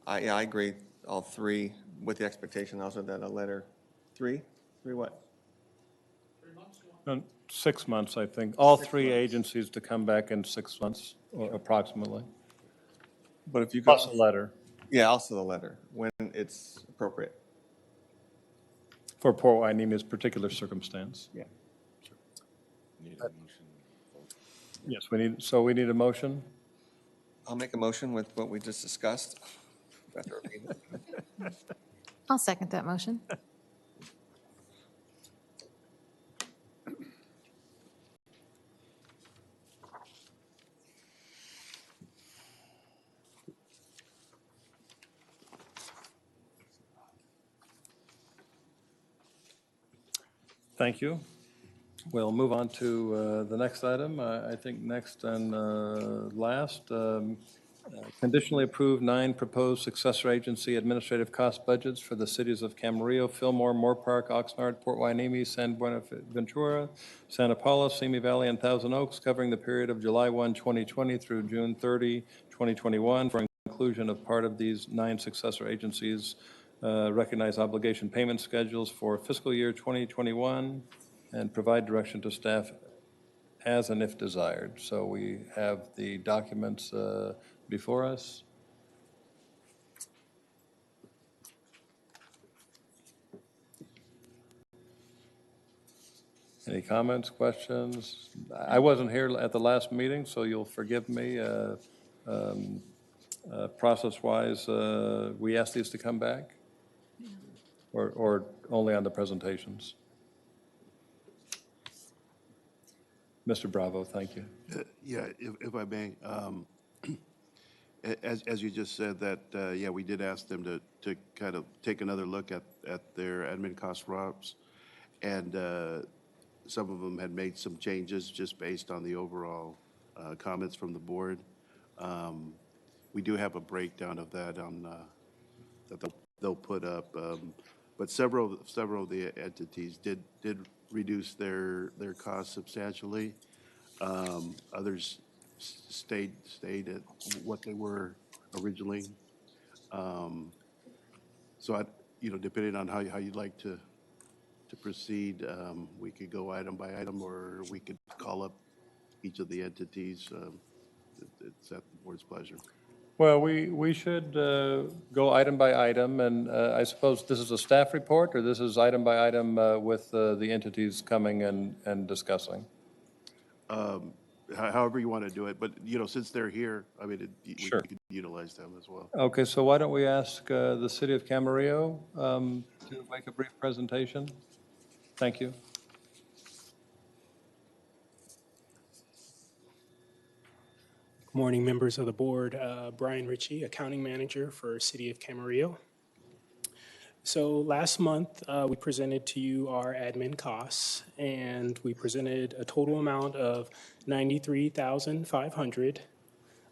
[SPEAKER 8] Yeah, I agree, all three, with the expectation also that a letter, three what?
[SPEAKER 1] 6 months, I think. All three agencies to come back in 6 months, or approximately,
[SPEAKER 8] But if you could,
[SPEAKER 1] plus a letter
[SPEAKER 8] yeah, also the letter, when it's appropriate.
[SPEAKER 1] for Port Huenemi's particular circumstance.
[SPEAKER 8] Yeah.
[SPEAKER 5] Need a motion.
[SPEAKER 1] Yes, we need a motion.
[SPEAKER 8] I'll make a motion with what we just discussed. After our meeting.
[SPEAKER 9] I'll second that motion.
[SPEAKER 1] Thank you. We'll move on to the next item. I think next and last, conditionally approved 9 proposed successor agency administrative cost budgets for the cities of Camarillo, Fillmore, Moore Park, Oxnard, Port Hueneme, San Buenaventura, Santa Paula, Simi Valley, and Thousand Oaks, covering the period of July 1, 2020 through June 30, 2021. For inclusion of part of these 9 successor agencies, recognize obligation payment schedules for fiscal year 2021, and provide direction to staff as and if desired. So we have the documents before us. Any comments, questions? I wasn't here at the last meeting, so you'll forgive me. Process-wise, we asked these to come back? Or only on the presentations? Mr. Bravo, thank you.
[SPEAKER 6] Yeah, if I may, as you just said, that, yeah, we did ask them to kind of take another look at their admin cost ROPS, and some of them had made some changes just based on the overall comments from the board. We do have a breakdown of that on, that they'll put up, but several of the entities did reduce their costs substantially. Others stayed at what they were originally. So depending on how you'd like to proceed, we could go item by item, or we could call up each of the entities. It's at the board's pleasure.
[SPEAKER 1] Well, we should go item by item, and I suppose this is a staff report, or this is item by item with the entities coming and discussing?
[SPEAKER 6] However you want to do it, but, since they're here, I mean,
[SPEAKER 1] Sure.
[SPEAKER 6] we could utilize them as well.
[SPEAKER 1] Okay, so why don't we ask the city of Camarillo to make a brief presentation? Thank you.
[SPEAKER 15] Good morning, members of the board. Brian Ritchie, accounting manager for City of Camarillo. So last month, we presented to you our admin costs, and we presented a total amount of $93,500,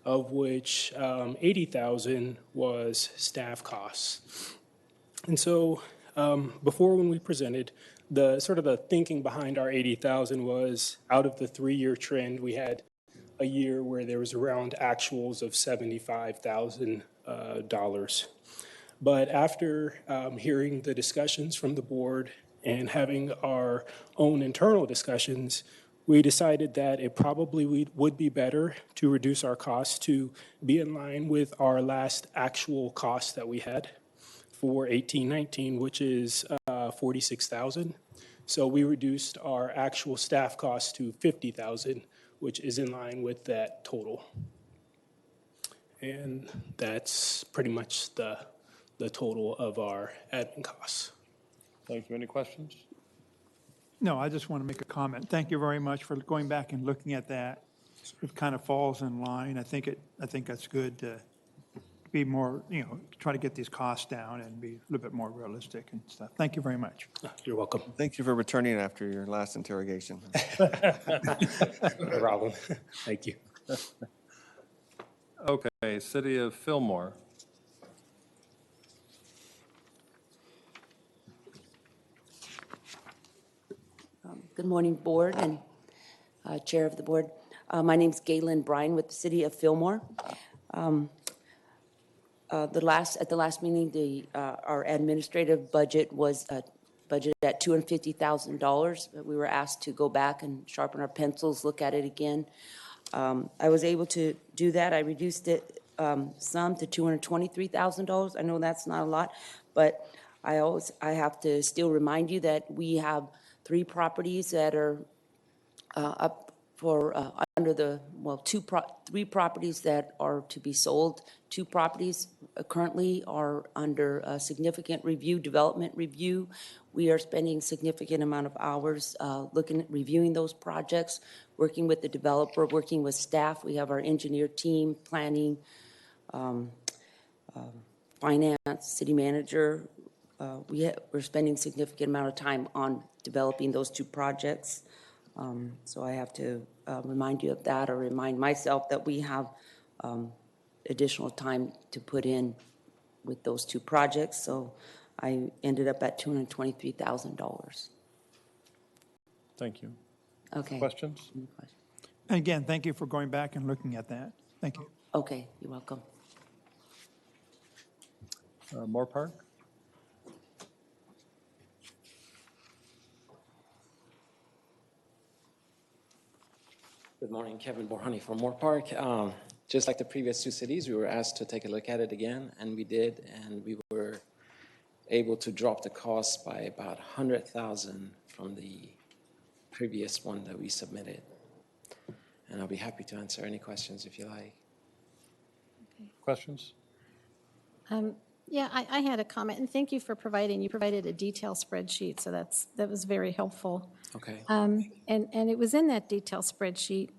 [SPEAKER 15] of which $80,000 was staff costs. And so before, when we presented, the sort of the thinking behind our $80,000 was, out of the 3-year trend, we had a year where there was around actuals of $75,000. But after hearing the discussions from the board and having our own internal discussions, we decided that it probably would be better to reduce our costs to be in line with our last actual cost that we had for 18-19, which is $46,000. So we reduced our actual staff costs to $50,000, which is in line with that total. And that's pretty much the total of our admin costs.
[SPEAKER 1] Thank you. Any questions?
[SPEAKER 3] No, I just want to make a comment. Thank you very much for going back and looking at that. It kind of falls in line. I think that's good to be more, try to get these costs down and be a little bit more realistic and stuff. Thank you very much.
[SPEAKER 15] You're welcome.
[SPEAKER 8] Thank you for returning after your last interrogation.
[SPEAKER 15] No problem. Thank you.
[SPEAKER 1] Okay, City of Fillmore.
[SPEAKER 16] Good morning, board and chair of the board. My name's Galen Bryan with the City of Fillmore. At the last meeting, our administrative budget was budgeted at $250,000. We were asked to go back and sharpen our pencils, look at it again. I was able to do that. I reduced it some to $223,000. I know that's not a lot, but I have to still remind you that we have 3 properties that are up for under the, well, 3 properties that are to be sold. 2 properties currently are under significant development review. We are spending significant amount of hours looking at reviewing those projects, working with the developer, working with staff. We have our engineer team, planning, finance, city manager. We're spending significant amount of time on developing those 2 projects. So I have to remind you of that, or remind myself that we have additional time to put in with those 2 projects. So I ended up at $223,000.
[SPEAKER 1] Thank you.
[SPEAKER 16] Okay.
[SPEAKER 1] Questions?
[SPEAKER 16] Any questions?
[SPEAKER 3] And again, thank you for going back and looking at that. Thank you.
[SPEAKER 16] Okay, you're welcome.
[SPEAKER 1] Moore Park?
[SPEAKER 17] Good morning, Kevin Borhani from Moore Park. Just like the previous 2 cities, we were asked to take a look at it again, and we did, and we were able to drop the cost by about $100,000 from the previous one that we submitted. And I'll be happy to answer any questions if you like.
[SPEAKER 1] Questions?
[SPEAKER 9] Yeah, I had a comment, and thank you for you provided a detailed spreadsheet, so that was very helpful.
[SPEAKER 17] Okay.
[SPEAKER 9] And it was in that detailed spreadsheet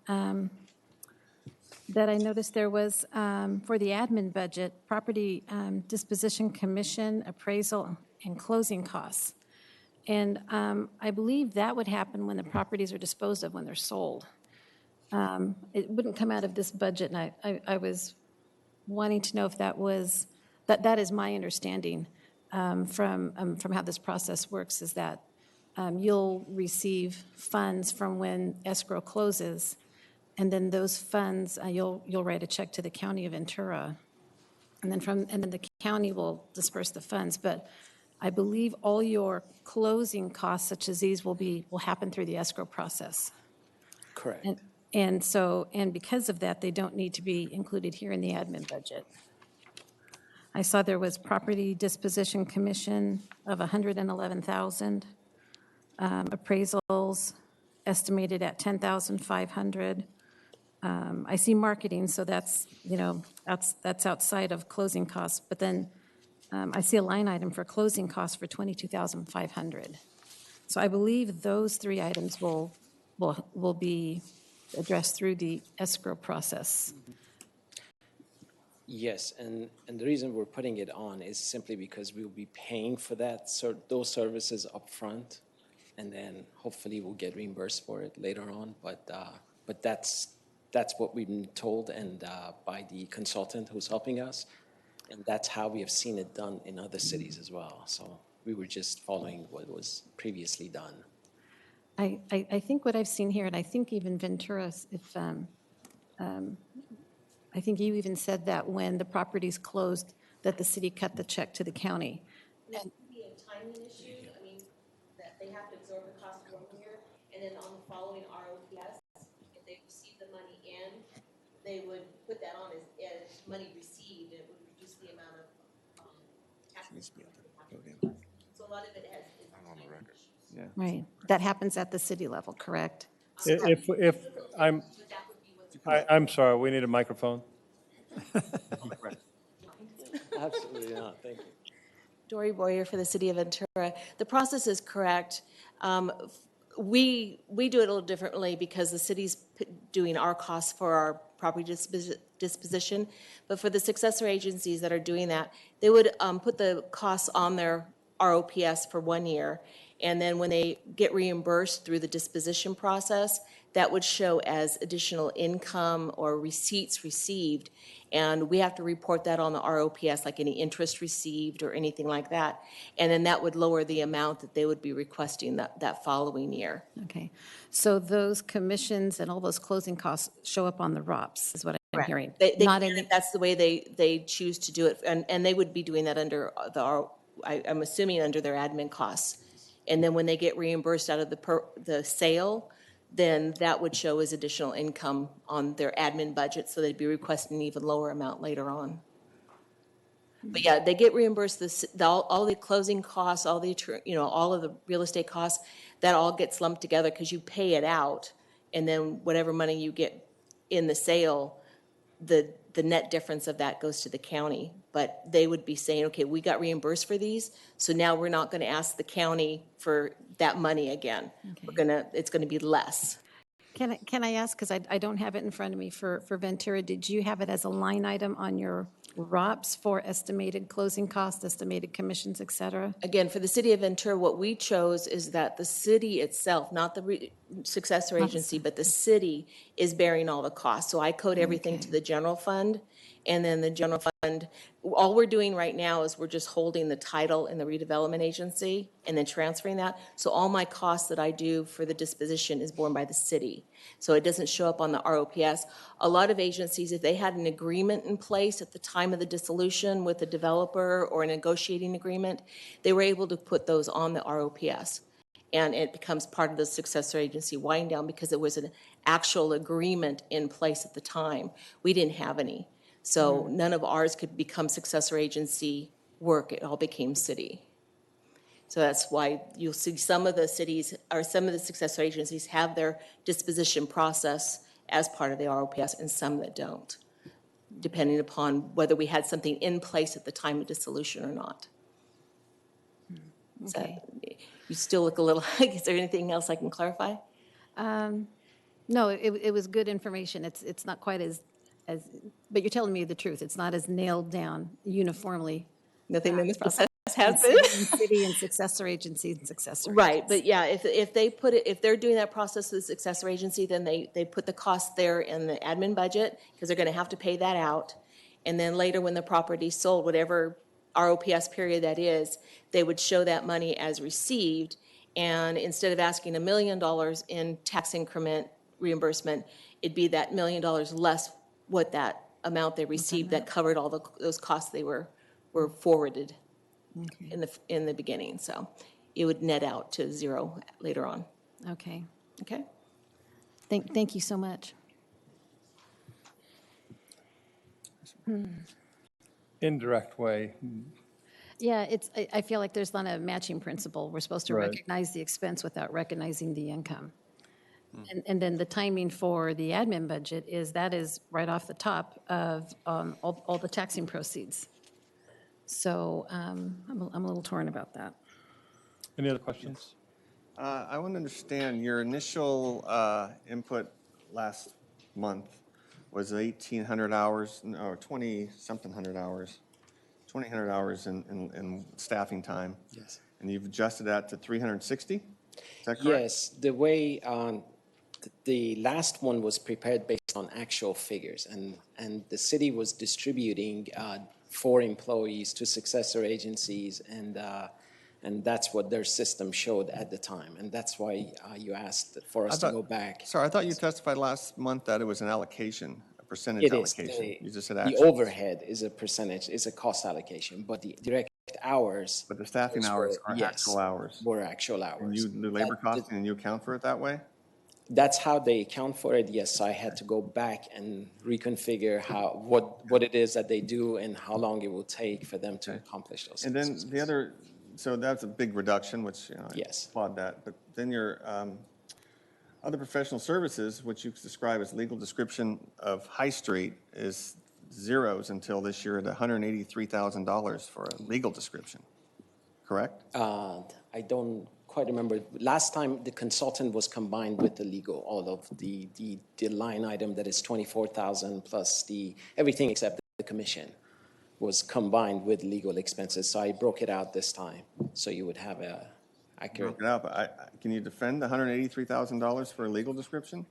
[SPEAKER 9] that I noticed there was, for the admin budget, property disposition commission, appraisal, and closing costs. And I believe that would happen when the properties are disposed of, when they're sold. It wouldn't come out of this budget, and I was wanting to know if that was, that is my understanding from how this process works, is that you'll receive funds from when escrow closes, and then those funds, you'll write a check to the county of Ventura, and then the county will disperse the funds. But I believe all your closing costs, such as these, will happen through the escrow process.
[SPEAKER 17] Correct.
[SPEAKER 9] And because of that, they don't need to be included here in the admin budget. I saw there was property disposition commission of $111,000, appraisals estimated at $10,500. I see marketing, so that's outside of closing costs. But then I see a line item for closing costs for $22,500. So I believe those 3 items will be addressed through the escrow process.
[SPEAKER 17] Yes, and the reason we're putting it on is simply because we'll be paying for those services up front, and then hopefully we'll get reimbursed for it later on. But that's what we've been told, and by the consultant who's helping us, and that's how we have seen it done in other cities as well. So we were just following what was previously done.
[SPEAKER 9] I think what I've seen here, and I think even Ventura, I think you even said that when the property's closed, that the city cut the check to the county.
[SPEAKER 7] That could be a timing issue. I mean, that they have to absorb the cost for 1 year, and then on the following ROPS, if they receive the money in, they would put that on as money received, and it would reduce the amount of taxes. So a lot of it has.
[SPEAKER 5] I'm on the record.
[SPEAKER 1] Yeah.
[SPEAKER 9] Right. That happens at the city level, correct?
[SPEAKER 1] I'm sorry, we need a microphone.
[SPEAKER 17] Absolutely not. Thank you.
[SPEAKER 7] Dory Boyer for the City of Ventura. The process is correct. We do it a little differently because the city's doing our costs for our property disposition. But for the successor agencies that are doing that, they would put the costs on their ROPS for 1 year. And then when they get reimbursed through the disposition process, that would show as additional income or receipts received. And we have to report that on the ROPS, like any interest received or anything like that. And then that would lower the amount that they would be requesting that following year.
[SPEAKER 9] Okay. So those commissions and all those closing costs show up on the ROPS, is what I'm hearing.
[SPEAKER 7] They
[SPEAKER 9] Not
[SPEAKER 7] can
[SPEAKER 9] in
[SPEAKER 7] if that's the way they choose to do it. And they would be doing that under I'm assuming under their admin costs. And then when they get reimbursed out of the sale, then that would show as additional income on their admin budget, so they'd be requesting an even lower amount later on. But yeah, they get reimbursed all the closing costs, all the, all of the real estate costs, that all gets lumped together because you pay it out, and then whatever money you get in the sale, the net difference of that goes to the county. But they would be saying, okay, we got reimbursed for these, so now we're not going to ask the county for that money again. It's going to be less.
[SPEAKER 9] Can I ask, because I don't have it in front of me for Ventura, did you have it as a line item on your ROPS for estimated closing costs, estimated commissions, et cetera?
[SPEAKER 7] Again, for the city of Ventura, what we chose is that the city itself, not the successor agency, but the city is bearing all the costs. So I code everything to the general fund, and then the general fund, all we're doing right now is we're just holding the title in the redevelopment agency and then transferring that. So all my costs that I do for the disposition is borne by the city. So it doesn't show up on the ROPS. A lot of agencies, if they had an agreement in place at the time of the dissolution with the developer or a negotiating agreement, they were able to put those on the ROPS. And it becomes part of the successor agency wind down because there was an actual agreement in place at the time. We didn't have any. So none of ours could become successor agency work. It all became city. So that's why you'll see some of the cities or some of the successor agencies have their disposition process as part of the ROPS and some that don't, depending upon whether we had something in place at the time of dissolution or not.
[SPEAKER 9] Okay.
[SPEAKER 7] So you still look a little like, is there anything else I can clarify?
[SPEAKER 9] No, it was good information. It's not quite as, but you're telling me the truth. It's not as nailed down uniformly.
[SPEAKER 7] Nothing in this process has
[SPEAKER 9] in
[SPEAKER 7] been.
[SPEAKER 9] city and successor agencies and successor
[SPEAKER 7] Right,
[SPEAKER 9] agents.
[SPEAKER 7] but yeah, if they put it, if they're doing that process with the successor agency, then they put the cost there in the admin budget, because they're gonna have to pay that out. And then later, when the property's sold, whatever ROPS period that is, they would show that money as received. And instead of asking $1 million in tax increment reimbursement, it'd be that $1 million less what that amount they received that covered all those costs they were forwarded in the beginning. So it would net out to zero later on.
[SPEAKER 9] Okay.
[SPEAKER 7] Okay?
[SPEAKER 9] Thank you so much.
[SPEAKER 1] Indirect way.
[SPEAKER 9] Yeah, I feel like there's not a matching principle. We're supposed to
[SPEAKER 1] Right.
[SPEAKER 9] recognize the expense without recognizing the income. And then the timing for the admin budget is right off the top of all the taxing proceeds. So I'm a little torn about that.
[SPEAKER 1] Any other questions?
[SPEAKER 8] I want to understand, your initial input last month was 1,800 hours, or 20-something hundred hours, 2,000 hours in staffing time.
[SPEAKER 14] Yes.
[SPEAKER 8] And you've adjusted that to 360? Is that correct?
[SPEAKER 17] Yes, the way the last one was prepared based on actual figures, and the city was distributing 4 employees to successor agencies, and that's what their system showed at the time, and that's why you asked for us to go back.
[SPEAKER 8] Sorry, I thought you testified last month that it was an allocation, a percentage
[SPEAKER 17] It is.
[SPEAKER 8] allocation. You just said
[SPEAKER 17] The
[SPEAKER 8] actual.
[SPEAKER 17] overhead is a percentage, is a cost allocation, but the direct hours.
[SPEAKER 8] But the staffing hours are actual hours.
[SPEAKER 17] Were actual hours.
[SPEAKER 8] And you do labor costing and you account for it that way?
[SPEAKER 17] That's how they account for it. Yes, I had to go back and reconfigure what it is that they do and how long it will take for them to accomplish those.
[SPEAKER 8] And then the other, so that's a big reduction, which, I
[SPEAKER 17] Yes.
[SPEAKER 8] applaud that. But then your other professional services, which you describe as legal description of High Street, is zeros until this year at $183,000 for a legal description, correct?
[SPEAKER 17] I don't quite remember. Last time, the consultant was combined with the legal, all of the line item that is 24,000 plus everything except the commission was combined with legal expenses. So I broke it out this time, so you would have a accurate.
[SPEAKER 8] Broke it out, but can you defend the $183,000 for a legal description?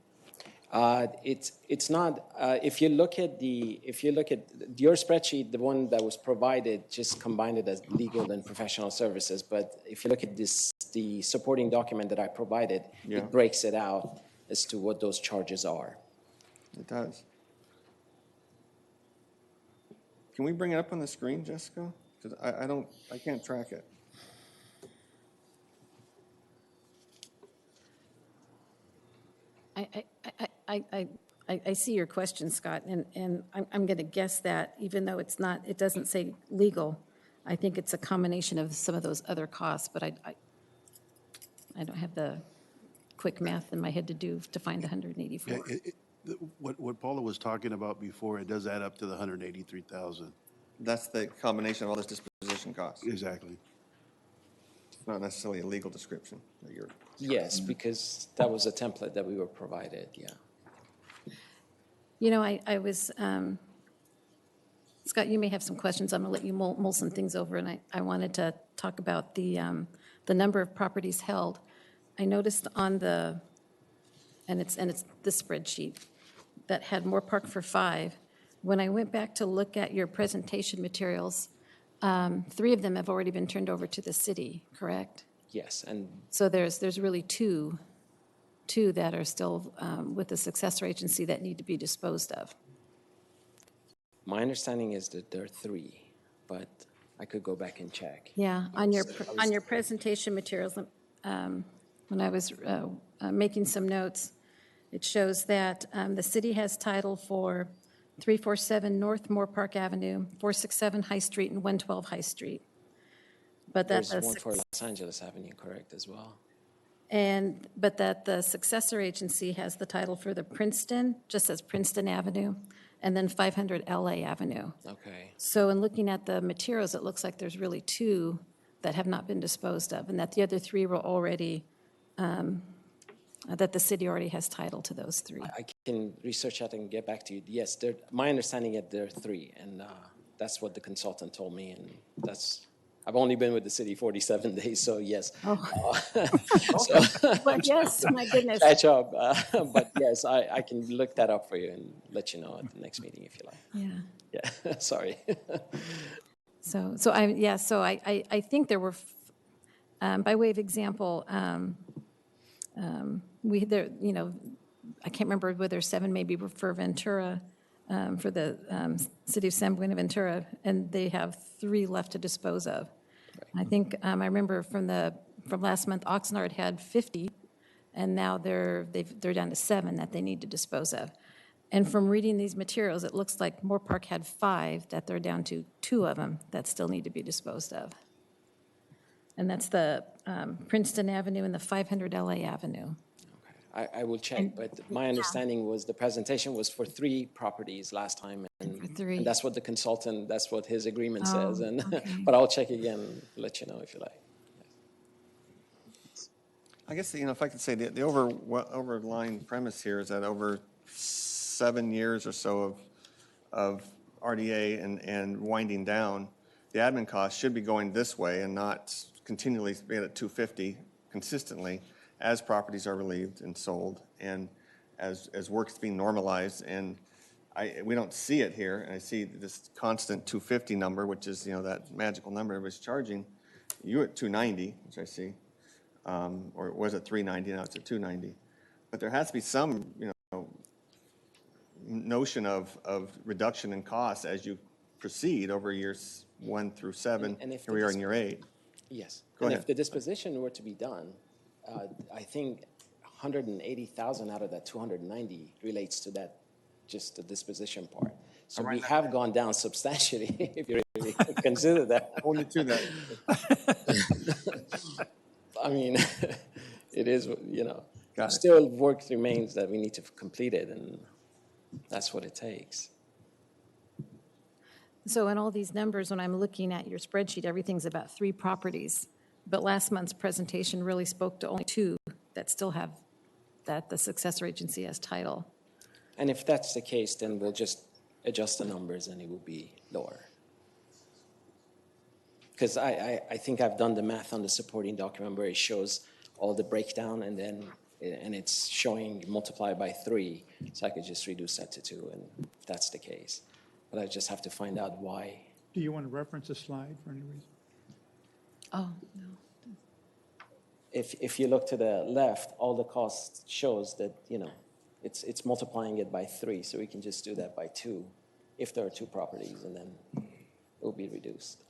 [SPEAKER 17] It's not, if you look at your spreadsheet, the one that was provided just combined it as legal and professional services. But if you look at the supporting document that I provided,
[SPEAKER 8] Yeah.
[SPEAKER 17] it breaks it out as to what those charges are.
[SPEAKER 8] It does. Can we bring it up on the screen, Jessica? Because I can't track it.
[SPEAKER 9] I see your question, Scott, and I'm going to guess that even though it doesn't say legal, I think it's a combination of some of those other costs, but I don't have the quick math in my head to find the 184.
[SPEAKER 6] Yeah, what Paula was talking about before, it does add up to the 183,000.
[SPEAKER 8] That's the combination of all this disposition costs.
[SPEAKER 6] Exactly.
[SPEAKER 8] It's not necessarily a legal description that you're.
[SPEAKER 17] Yes, because that was a template that we were provided, yeah.
[SPEAKER 9] You know, I was, Scott, you may have some questions. I'm going to let you mull some things over, and I wanted to talk about the number of properties held. I noticed on and it's the spreadsheet that had Moore Park for 5. When I went back to look at your presentation materials, 3 of them have already been turned over to the city, correct?
[SPEAKER 17] Yes, and
[SPEAKER 9] So there's really two that are still with the successor agency that need to be disposed of.
[SPEAKER 17] my understanding is that there are 3, but I could go back and check.
[SPEAKER 9] Yeah, on your presentation materials, when I was making some notes, it shows that the city has title for 347 North Moore Park Avenue, 467 High Street, and 112 High Street. But that
[SPEAKER 17] There's one for Los Angeles Avenue, correct, as well?
[SPEAKER 9] But that the successor agency has the title for the Princeton, just as Princeton Avenue, and then 500 LA Avenue.
[SPEAKER 17] Okay.
[SPEAKER 9] So in looking at the materials, it looks like there's really 2 that have not been disposed of, and that the other 3 were already, that the city already has title to those 3.
[SPEAKER 17] I can research that and get back to you. Yes, my understanding is there are 3, and that's what the consultant told me, and I've only been with the city 47 days, so yes.
[SPEAKER 9] But yes, my goodness.
[SPEAKER 17] Catch up. But yes, I can look that up for you and let you know at the next meeting if you like.
[SPEAKER 9] Yeah.
[SPEAKER 17] Yeah, sorry.
[SPEAKER 9] So I think there were, by way of example, I can't remember whether 7 maybe were for Ventura, for the city of San Buenaventura, and they have 3 left to dispose of. I think I remember from last month, Oxnard had 50, and now they're down to 7 that they need to dispose of. And from reading these materials, it looks like Moore Park had 5 that they're down to 2 of them that still need to be disposed of. And that's the Princeton Avenue and the 500 LA Avenue.
[SPEAKER 17] I will check, but my understanding was the presentation was for 3 properties last time, and that's what the consultant, that's what his agreement says. And but I'll check again and let you know if you like.
[SPEAKER 8] I guess, if I could say, the overlying premise here is that over 7 years or so of RDA and winding down, the admin costs should be going this way and not continually being at 250 consistently as properties are relieved and sold and as work's being normalized. And we don't see it here. And I see this constant 250 number, which is, that magical number everybody's charging. You at 290, which I see, or it was at 390, now it's at 290. But there has to be some, notion of reduction in costs as you proceed over years 1 through 7.
[SPEAKER 17] And if
[SPEAKER 8] here we are in year 8.
[SPEAKER 17] Yes.
[SPEAKER 8] Go ahead.
[SPEAKER 17] If the disposition were to be done, I think 180,000 out of that 290 relates to that, just the disposition part. So we have gone down substantially, if you really consider that.
[SPEAKER 8] Hold you to that.
[SPEAKER 17] I mean, it is, still work remains that we need to complete it, and that's what it takes.
[SPEAKER 9] So in all these numbers, when I'm looking at your spreadsheet, everything's about 3 properties. But last month's presentation really spoke to only 2 that still have that the successor agency has title.
[SPEAKER 17] And if that's the case, then we'll just adjust the numbers and it will be lower. Because I think I've done the math on the supporting document where it shows all the breakdown, and then and it's showing multiply by 3, so I could just reduce that to 2, and if that's the case. But I just have to find out why.
[SPEAKER 3] Do you want to reference a slide for any reason?
[SPEAKER 9] Oh, no.
[SPEAKER 17] If you look to the left, all the cost shows that, it's multiplying it by 3, so we can just do that by 2 if there are 2 properties, and then it will be reduced.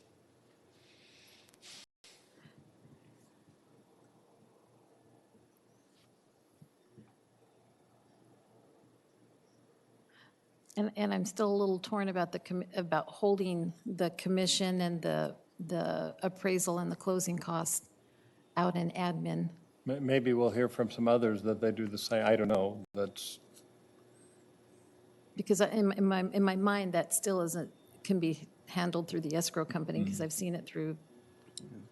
[SPEAKER 9] And I'm still a little torn about about holding the commission and the appraisal and the closing costs out in admin.
[SPEAKER 1] Maybe we'll hear from some others that they do the same. I don't know. That's,
[SPEAKER 9] Because in my mind, that still can be handled through the escrow company, because I've seen it through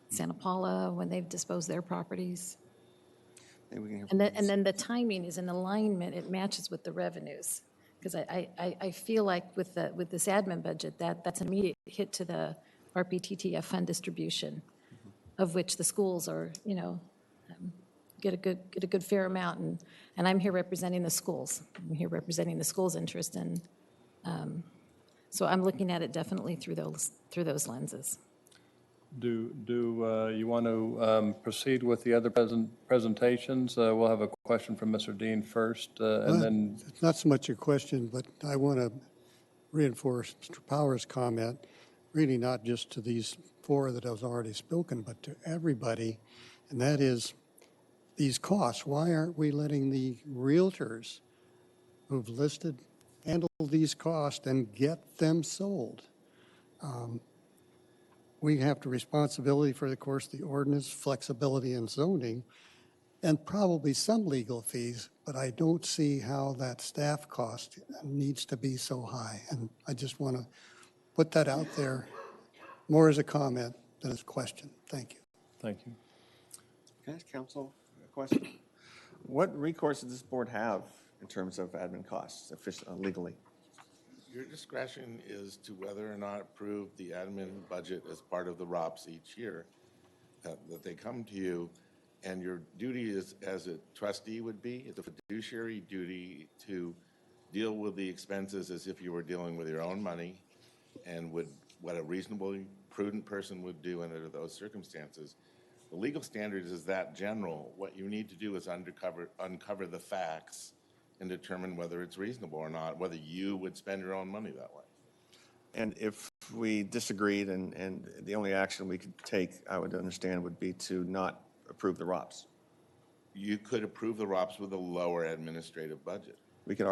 [SPEAKER 9] Santa Paula when they've disposed their properties.
[SPEAKER 8] Maybe we can hear
[SPEAKER 9] And
[SPEAKER 8] from
[SPEAKER 9] then the timing is in alignment, it matches with the revenues. Because I feel like with this admin budget, that's an immediate hit to the RPTTF fund distribution, of which the schools are, get a good fair amount. And I'm here representing the schools. I'm here representing the schools' interest, and so I'm looking at it definitely through those lenses.
[SPEAKER 1] do you want to proceed with the other presentations? We'll have a question from Mr. Dean first, and then,
[SPEAKER 10] It's not so much a question, but I want to reinforce Mr. Power's comment, really not just to these 4 that have already spoken, but to everybody, and that is these costs. Why aren't we letting the realtors who've listed handle these costs and get them sold? We have the responsibility for, of course, the ordinance, flexibility in zoning, and probably some legal fees, but I don't see how that staff cost needs to be so high. And I just want to put that out there more as a comment than as a question. Thank you.
[SPEAKER 1] thank you.
[SPEAKER 8] Can I ask counsel a question? What recourse does this board have in terms of admin costs legally?
[SPEAKER 5] Your discretion is to whether or not approve the admin budget as part of the ROPS each year, that they come to you, and your duty is, as a trustee would be, it's a fiduciary duty to deal with the expenses as if you were dealing with your own money, and what a reasonably prudent person would do under those circumstances. The legal standards is that general. What you need to do is uncover the facts and determine whether it's reasonable or not, whether you would spend your own money that way.
[SPEAKER 8] And if we disagreed and the only action we could take, I would understand, would be to not approve the ROPS.
[SPEAKER 5] You could approve the ROPS with a lower administrative budget.
[SPEAKER 8] We could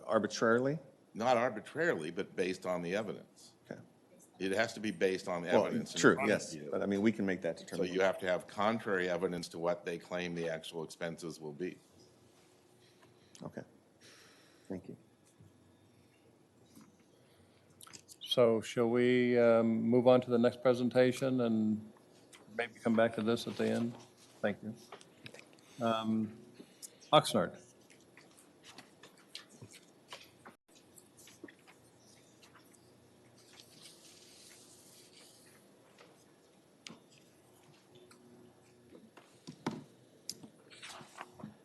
[SPEAKER 8] arbitrarily?
[SPEAKER 5] Not arbitrarily, but based on the evidence.
[SPEAKER 8] Okay.
[SPEAKER 5] It has to be based on
[SPEAKER 8] Well,
[SPEAKER 5] evidence.
[SPEAKER 8] true, yes, but I mean, we can make that
[SPEAKER 5] So
[SPEAKER 8] determination.
[SPEAKER 5] you have to have contrary evidence to what they claim the actual expenses will be.
[SPEAKER 8] Okay, thank you.
[SPEAKER 1] So shall we move on to the next presentation and maybe come back to this at the end? Thank you. Oxnard.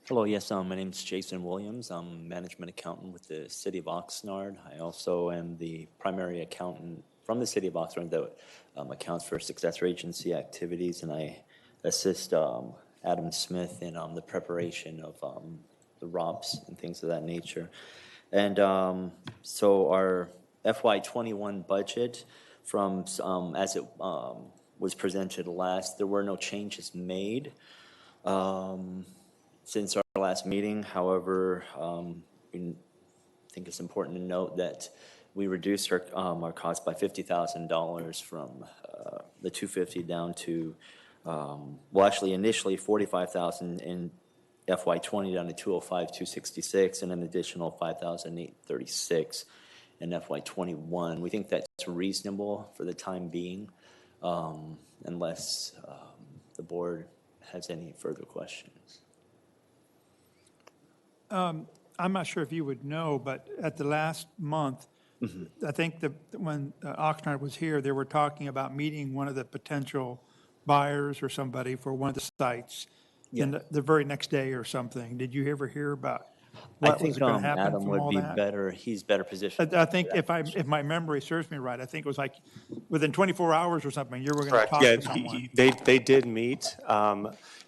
[SPEAKER 18] Hello, yes, my name's Jason Williams. I'm management accountant with the City of Oxnard. I also am the primary accountant from the City of Oxnard that accounts for successor agency activities, and I assist Adam Smith in the preparation of the ROPS and things of that nature. And so our FY21 budget from as it was presented last, there were no changes made since our last meeting. However, we think it's important to note that we reduced our cost by $50,000 from the $250 down to, well, actually initially $45,000 in FY20 down to $205,266, and an additional $5,836 in FY21. We think that's reasonable for the time being, unless the board has any further questions.
[SPEAKER 3] I'm not sure if you would know, but at the last month, I think that when Oxnard was here, they were talking about meeting one of the potential buyers or somebody for one of the sites. in the very next day or something. Did you ever hear about
[SPEAKER 18] I
[SPEAKER 3] what was
[SPEAKER 18] think
[SPEAKER 3] going to happen
[SPEAKER 18] Adam
[SPEAKER 3] from
[SPEAKER 18] would
[SPEAKER 3] all
[SPEAKER 18] be
[SPEAKER 3] that?
[SPEAKER 18] better, he's better positioned.
[SPEAKER 3] I think if my memory serves me right, I think it was like within 24 hours or something, you were going to
[SPEAKER 19] Correct,
[SPEAKER 3] talk
[SPEAKER 19] yeah,
[SPEAKER 3] to someone.
[SPEAKER 19] they did meet.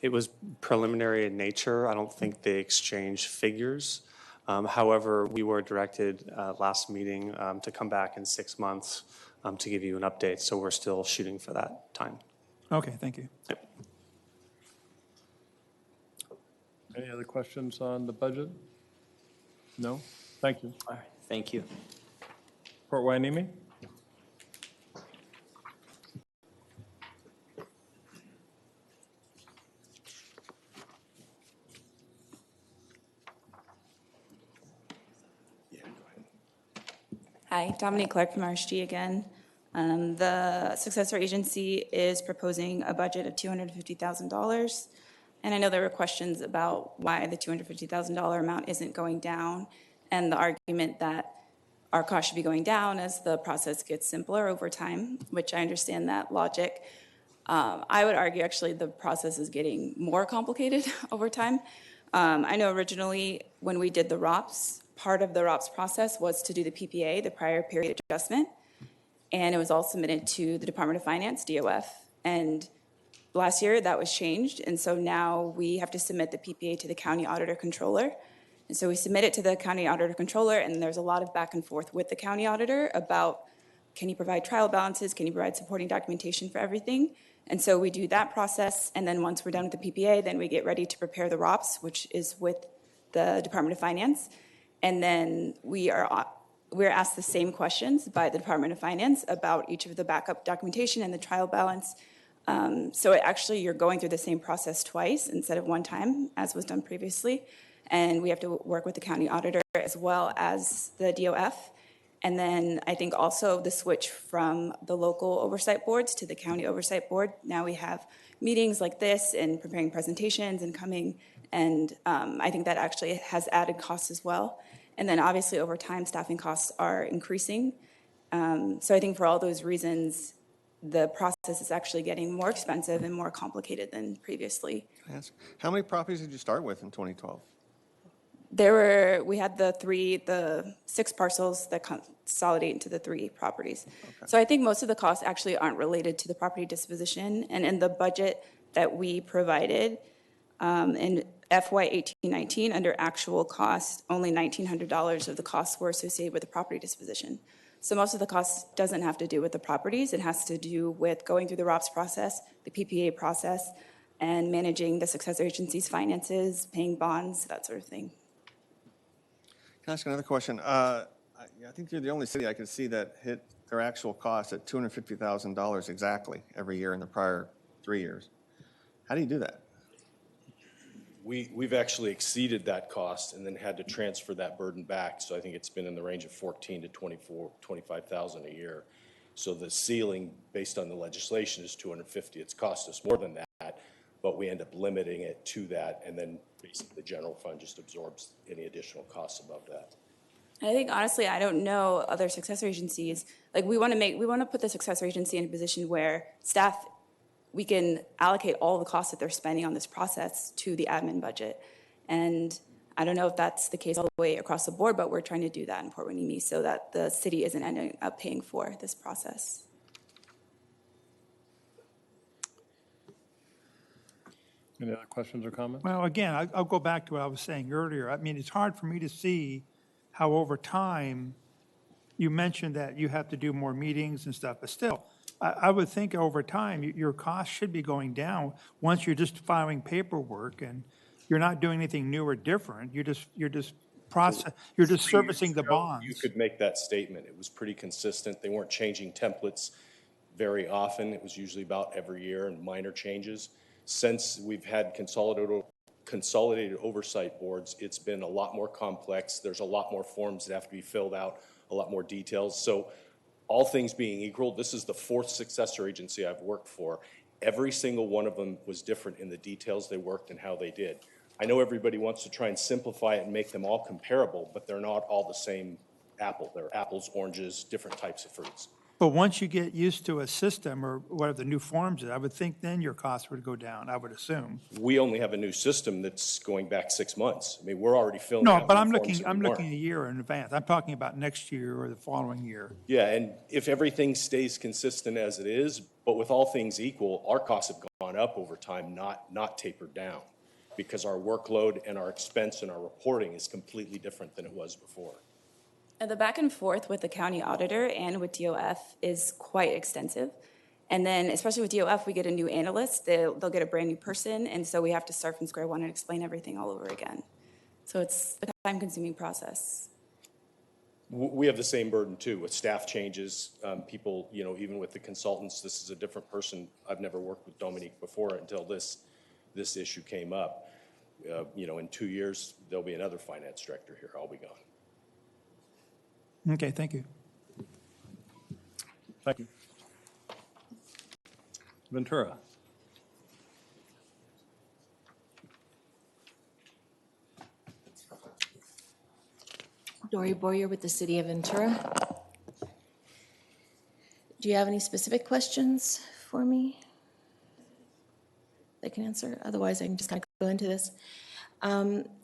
[SPEAKER 19] It was preliminary in nature. I don't think they exchanged figures. However, we were directed last meeting to come back in 6 months to give you an update, so we're still shooting for that time.
[SPEAKER 3] Okay, thank you.
[SPEAKER 1] Any other questions on the budget? No? Thank you.
[SPEAKER 18] All right, thank you.
[SPEAKER 1] Port Hueneme?
[SPEAKER 11] Hi, Dominique Clark from RSG again. The successor agency is proposing a budget of $250,000. And I know there were questions about why the $250,000 amount isn't going down, and the argument that our cost should be going down as the process gets simpler over time, which I understand that logic. I would argue actually the process is getting more complicated over time. I know originally when we did the ROPS, part of the ROPS process was to do the PPA, the prior period adjustment, and it was all submitted to the Department of Finance, DOF, and last year that was changed, and so now we have to submit the PPA to the county auditor controller. And so we submit it to the county auditor controller, and there's a lot of back and forth with the county auditor about, can you provide trial balances, can you provide supporting documentation for everything? And so we do that process, and then once we're done with the PPA, then we get ready to prepare the ROPS, which is with the Department of Finance. And then we're asked the same questions by the Department of Finance about each of the backup documentation and the trial balance. So you're going through the same process twice instead of one time, as was done previously. And we have to work with the county auditor as well as the DOF. And then I think also the switch from the local oversight boards to the county oversight board. Now we have meetings like this and preparing presentations and coming. And I think that actually has added costs as well. And then obviously over time, staffing costs are increasing. So I think for all those reasons, the process is actually getting more expensive and more complicated than previously.
[SPEAKER 8] Yes. How many properties did you start with in 2012?
[SPEAKER 11] We had the 6 parcels that consolidate into the 3 properties. Okay. So I think most of the costs actually aren't related to the property disposition. And in the budget that we provided in FY 18-19, under actual cost, only $1,900 of the costs were associated with the property disposition. So most of the cost doesn't have to do with the properties. It has to do with going through the ROPS process, the PPA process, and managing the successor agency's finances, paying bonds, that sort of thing.
[SPEAKER 8] Can I ask another question? I think you're the only city I could see that hit their actual cost at $250,000 exactly every year in the prior 3 years. How do you do that?
[SPEAKER 12] We've actually exceeded that cost and then had to transfer that burden back. So I think it's been in the range of 14 to 25,000 a year. So the ceiling based on the legislation is 250. It's cost us more than that, but we end up limiting it to that, and then basically the general fund just absorbs any additional costs above that.
[SPEAKER 11] I think honestly, I don't know other successor agencies. Like we want to put the successor agency in a position where staff, we can allocate all the costs that they're spending on this process to the admin budget. And I don't know if that's the case all the way across the board, but we're trying to do that in Port Hueneme so that the city isn't ending up paying for this process.
[SPEAKER 1] Any other questions or comments?
[SPEAKER 3] Well, again, I'll go back to what I was saying earlier. I mean, it's hard for me to see how over time, you mentioned that you have to do more meetings and stuff, but still, I would think over time, your costs should be going down once you're just filing paperwork and you're not doing anything new or different. You're just servicing the bonds.
[SPEAKER 12] You could make that statement. It was pretty consistent. They weren't changing templates very often. It was usually about every year and minor changes. Since we've had consolidated oversight boards, it's been a lot more complex. There's a lot more forms that have to be filled out, a lot more details. So all things being equal, this is the 4th successor agency I've worked for. Every single one of them was different in the details they worked and how they did. I know everybody wants to try and simplify it and make them all comparable, but they're not all the same apple. They're apples, oranges, different types of fruits.
[SPEAKER 3] But once you get used to a system or whatever the new forms is, I would think then your costs would go down, I would assume.
[SPEAKER 12] We only have a new system that's going back 6 months. I mean, we're already filling
[SPEAKER 3] No,
[SPEAKER 12] out
[SPEAKER 3] but
[SPEAKER 12] new
[SPEAKER 3] I'm
[SPEAKER 12] forms
[SPEAKER 3] looking,
[SPEAKER 12] that
[SPEAKER 3] I'm
[SPEAKER 12] we
[SPEAKER 3] looking a
[SPEAKER 12] weren't.
[SPEAKER 3] year in advance. I'm talking about next year or the following year.
[SPEAKER 12] Yeah, and if everything stays consistent as it is, but with all things equal, our costs have gone up over time, not tapered down, because our workload and our expense and our reporting is completely different than it was before.
[SPEAKER 11] And the back and forth with the county auditor and with DOF is quite extensive. And then, especially with DOF, we get a new analyst, they'll get a brand new person, and so we have to start from square one and explain everything all over again. So it's a time-consuming process.
[SPEAKER 12] We have the same burden too, with staff changes, people, even with the consultants, this is a different person. I've never worked with Dominique before until this issue came up. In 2 years, there'll be another finance director here. I'll be gone.
[SPEAKER 3] Okay, thank you.
[SPEAKER 1] Thank you. Ventura.
[SPEAKER 7] Dory Boyer with the City of Ventura. Do you have any specific questions for me I can answer? Otherwise, I can just kind of go into this.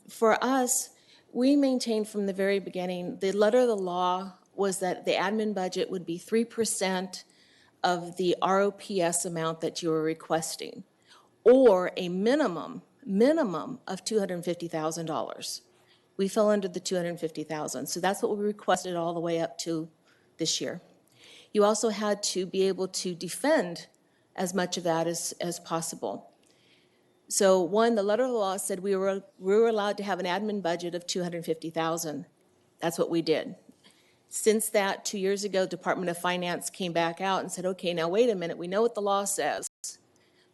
[SPEAKER 7] For us, we maintained from the very beginning, the letter of the law was that the admin budget would be 3% of the ROPS amount that you were requesting, or a minimum of $250,000. We fell under the $250,000, so that's what we requested all the way up to this year. You also had to be able to defend as much of that as possible. So one, the letter of the law said we were allowed to have an admin budget of $250,000. That's what we did. Since that, 2 years ago, Department of Finance came back out and said, okay, now wait a minute, we know what the law says,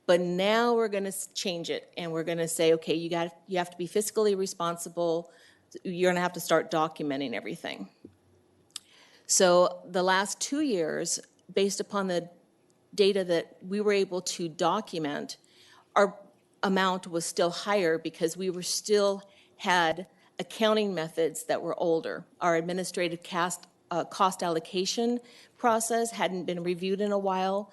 [SPEAKER 7] but now we're going to change it, and we're going to say, okay, you have to be fiscally responsible. You're going to have to start documenting everything. So the last 2 years, based upon the data that we were able to document, our amount was still higher because we were still had accounting methods that were older. Our administrative cost allocation process hadn't been reviewed in a while.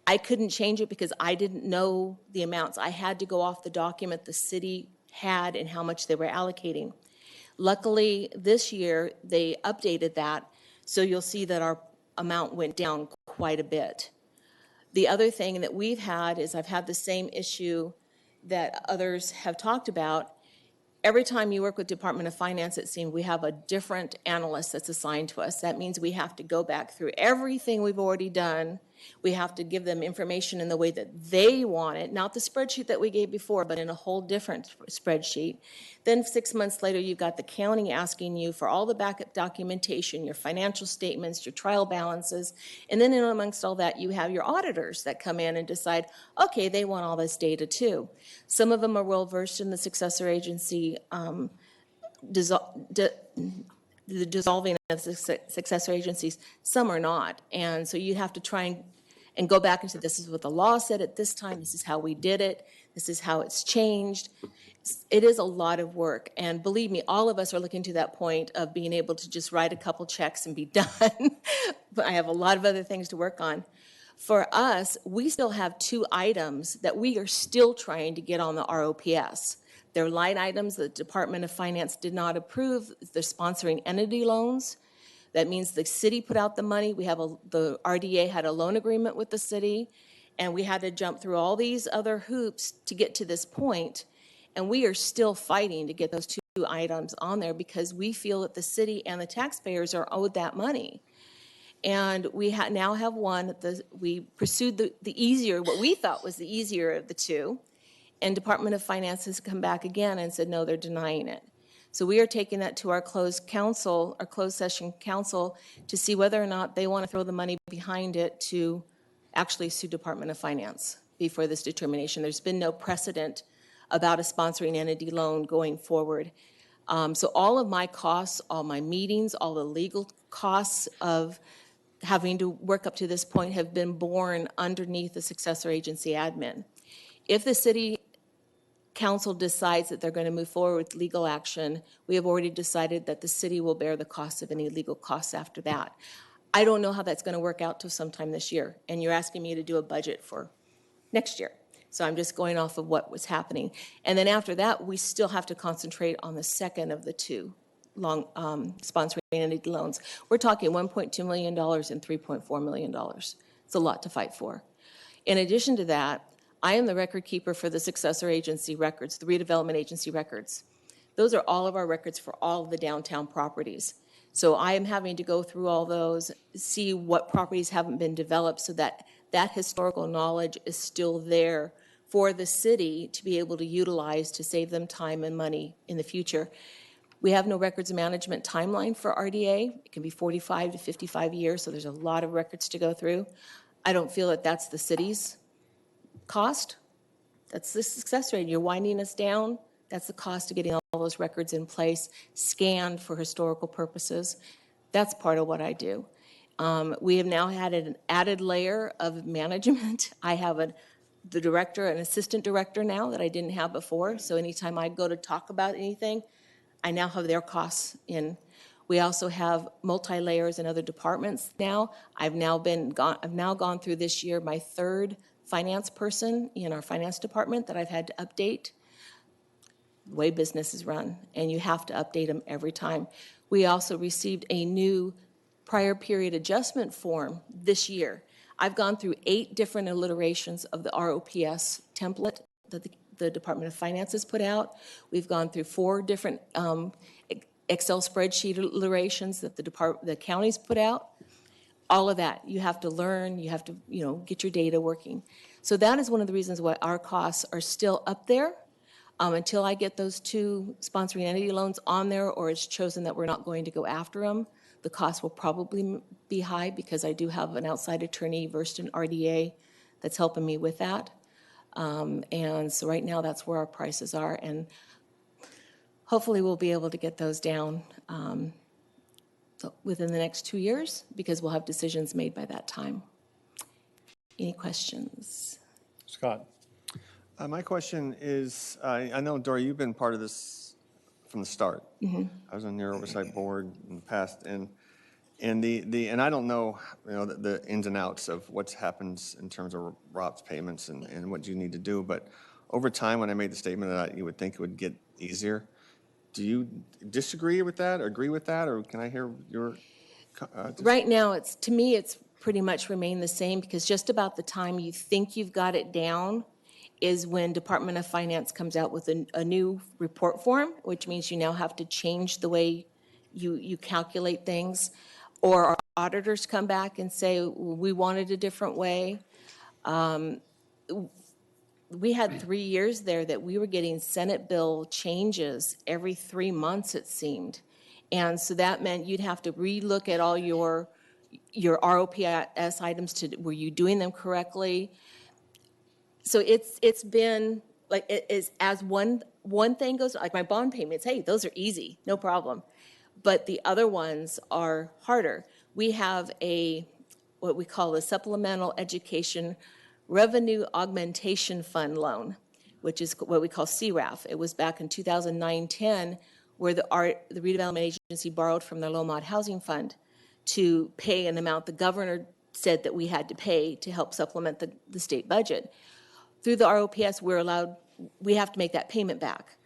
[SPEAKER 7] I couldn't change it because I didn't know the amounts. I had to go off the document the city had and how much they were allocating. Luckily, this year, they updated that, so you'll see that our amount went down quite a bit. The other thing that we've had is I've had the same issue that others have talked about. Every time you work with Department of Finance, it seems we have a different analyst that's assigned to us. That means we have to go back through everything we've already done. We have to give them information in the way that they want it, not the spreadsheet that we gave before, but in a whole different spreadsheet. Then 6 months later, you've got the county asking you for all the backup documentation, your financial statements, your trial balances, and then in amongst all that, you have your auditors that come in and decide, okay, they want all this data too. Some of them are well-versed in the successor agency the dissolving of successor agencies. Some are not. And so you have to try and go back and say, this is what the law said at this time, this is how we did it, this is how it's changed. It is a lot of work. And believe me, all of us are looking to that point of being able to just write a couple checks and be done. But I have a lot of other things to work on. For us, we still have 2 items that we are still trying to get on the ROPS. They're line items that the Department of Finance did not approve. They're sponsoring entity loans. That means the city put out the money. The RDA had a loan agreement with the city, and we had to jump through all these other hoops to get to this point. And we are still fighting to get those 2 items on there because we feel that the city and the taxpayers are owed that money. And we now have one. We pursued the easier, what we thought was the easier of the 2. And Department of Finance has come back again and said, no, they're denying it. So we are taking that to our closed session council to see whether or not they want to throw the money behind it to actually sue Department of Finance before this determination. There's been no precedent about a sponsoring entity loan going forward. So all of my costs, all my meetings, all the legal costs of having to work up to this point have been borne underneath the successor agency admin. If the city council decides that they're going to move forward with legal action, we have already decided that the city will bear the cost of any legal costs after that. I don't know how that's going to work out till sometime this year. And you're asking me to do a budget for next year. So I'm just going off of what was happening. And then after that, we still have to concentrate on the second of the two long sponsoring entity loans. We're talking $1.2 million and $3.4 million. It's a lot to fight for. In addition to that, I am the record keeper for the successor agency records, the redevelopment agency records. Those are all of our records for all of the downtown properties. So I am having to go through all those, see what properties haven't been developed so that that historical knowledge is still there for the city to be able to utilize to save them time and money in the future. We have no records management timeline for RDA. It can be 45 to 55 years, so there's a lot of records to go through. I don't feel that that's the city's cost. That's the success rate. You're winding us down. That's the cost of getting all those records in place, scanned for historical purposes. That's part of what I do. We have now had an added layer of management. I have the director, an assistant director now that I didn't have before. So anytime I go to talk about anything, I now have their costs in. We also have multi-layers in other departments now. I've now gone through this year my third finance person in our finance department that I've had to update. The way business is run, and you have to update them every time. We also received a new prior period adjustment form this year. I've gone through 8 different iterations of the ROPS template that the Department of Finance has put out. We've gone through 4 different Excel spreadsheet iterations that the counties put out. All of that, you have to learn, you have to, get your data working. So that is one of the reasons why our costs are still up there. Until I get those 2 sponsoring entity loans on there, or it's chosen that we're not going to go after them, the cost will probably be high because I do have an outside attorney versed in RDA that's helping me with that. And so right now, that's where our prices are. And hopefully, we'll be able to get those down within the next 2 years because we'll have decisions made by that time. Any questions?
[SPEAKER 1] Scott?
[SPEAKER 8] My question is, I know, Dory, you've been part of this from the start. I was on your oversight board in the past, and I don't know, the ins and outs of what happens in terms of ROPS payments and what you need to do. But over time, when I made the statement that you would think it would get easier, do you disagree with that, or agree with that, or can I hear your?
[SPEAKER 7] Right now, to me, it's pretty much remained the same because just about the time you think you've got it down is when Department of Finance comes out with a new report form, which means you now have to change the way you calculate things, or our auditors come back and say, we want it a different way. We had 3 years there that we were getting Senate bill changes every 3 months, it seemed. And so that meant you'd have to relook at all your ROPS items were you doing them correctly? So it's been like it is as one thing goes, like my bond payments, hey, those are easy, no problem. But the other ones are harder. We have what we call a Supplemental Education Revenue Augmentation Fund loan, which is what we call CRAF. It was back in 2009-10 where the redevelopment agency borrowed from their Lomond Housing Fund to pay an amount the governor said that we had to pay to help supplement the state budget. Through the ROPS, we have to make that payment back.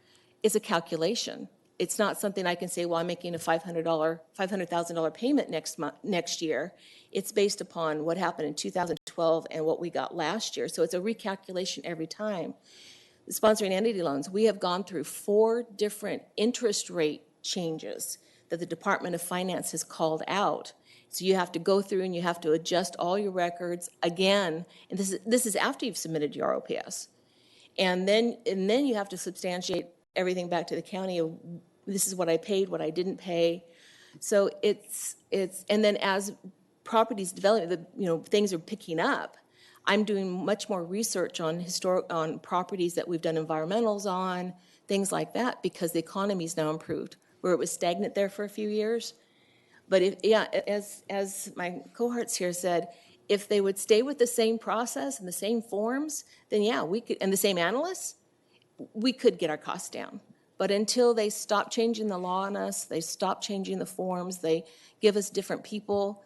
[SPEAKER 7] It's a calculation. It's not something I can say, well, I'm making a $500,000 payment next year. It's based upon what happened in 2012 and what we got last year. So it's a recalculation every time. The sponsoring entity loans, we have gone through 4 different interest rate changes that the Department of Finance has called out. So you have to go through and you have to adjust all your records again. And this is after you've submitted your ROPS. And then you have to substantiate everything back to the county of this is what I paid, what I didn't pay. So and then as properties develop, things are picking up. I'm doing much more research on properties that we've done environmentals on, things like that, because the economy's now improved. Where it was stagnant there for a few years. But as my cohorts here said, if they would stay with the same process and the same forms, then yeah, we could, and the same analysts, we could get our costs down. But until they stop changing the law on us, they stop changing the forms, they give us different people,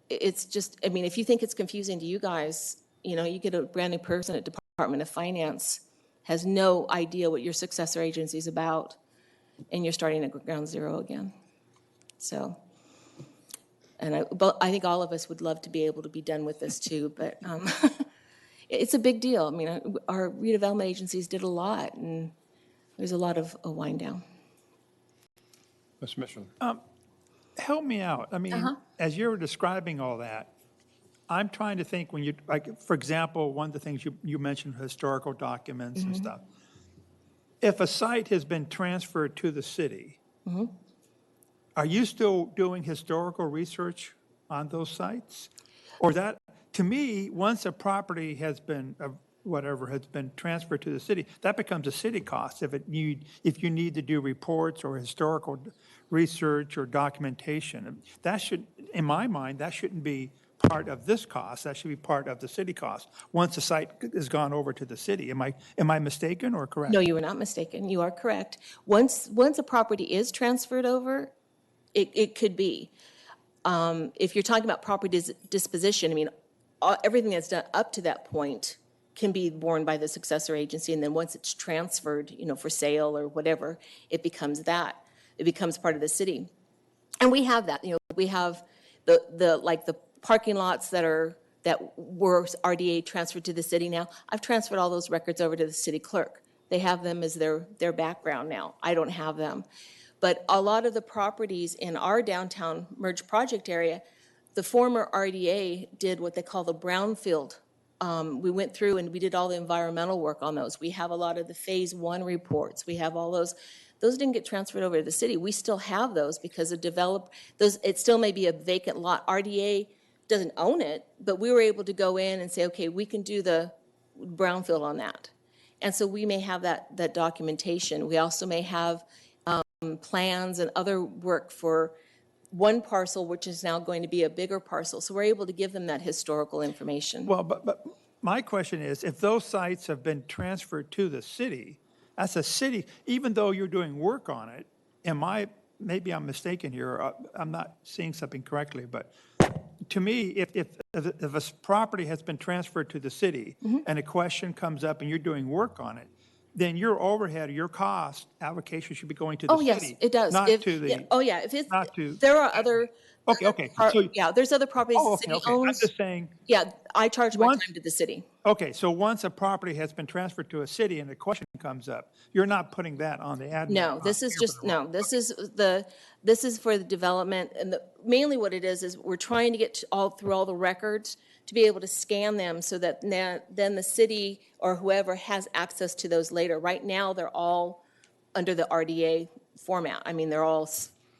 [SPEAKER 7] it's just, I mean, if you think it's confusing to you guys, you know, you get a brand new person at Department of Finance, has no idea what your successor agency is about, and you're starting at ground zero again. So, but I think all of us would love to be able to be done with this too, but it's a big deal. I mean, our redevelopment agencies did a lot, and there's a lot of a wind down.
[SPEAKER 1] Ms. Mission.
[SPEAKER 3] Help me out. I mean, as you were describing all that, I'm trying to think when you, like, for example, one of the things you mentioned, historical documents and stuff. If a site has been transferred to the city, are you still doing historical research on those sites? Or that, to me, once a property has been, whatever, has been transferred to the city, that becomes a city cost if you need to do reports or historical research or documentation. That should, in my mind, that shouldn't be part of this cost. That should be part of the city cost. Once the site has gone over to the city, am I mistaken or correct?
[SPEAKER 7] No, you are not mistaken. You are correct. Once a property is transferred over, it could be. If you're talking about property disposition, I mean, everything that's done up to that point can be borne by the successor agency, and then once it's transferred, you know, for sale or whatever, it becomes that. It becomes part of the city. And we have that. You know, we have the parking lots that were RDA transferred to the city now. I've transferred all those records over to the city clerk. They have them as their background now. I don't have them. But a lot of the properties in our downtown merge project area, the former RDA did what they call the brownfield. We went through and we did all the environmental work on those. We have a lot of the phase 1 reports. We have all those. Those didn't get transferred over to the city. We still have those because it still may be a vacant lot. RDA doesn't own it, but we were able to go in and say, okay, we can do the brownfield on that. And so we may have that documentation. We also may have plans and other work for one parcel, which is now going to be a bigger parcel. So we're able to give them that historical information.
[SPEAKER 3] Well, but my question is, if those sites have been transferred to the city, as a city, even though you're doing work on it, maybe I'm mistaken here, or I'm not seeing something correctly, but to me, if a property has been transferred to the city and a question comes up and you're doing work on it, then your overhead, your cost allocation should be going to the city.
[SPEAKER 7] Oh, yes, it does.
[SPEAKER 3] Not to the.
[SPEAKER 7] Yeah, oh, yeah. If it's,
[SPEAKER 3] not to.
[SPEAKER 7] there are other.
[SPEAKER 3] Okay. So,
[SPEAKER 7] yeah, there's other properties the city owns.
[SPEAKER 3] I'm just saying.
[SPEAKER 7] Yeah, I charge my time to the city.
[SPEAKER 3] Okay, so once a property has been transferred to a city and a question comes up, you're not putting that on the admin.
[SPEAKER 7] No, this is just, no, this is for the development, and mainly what it is we're trying to get through all the records to be able to scan them so that then the city or whoever has access to those later. Right now, they're all under the RDA format. I mean, they're all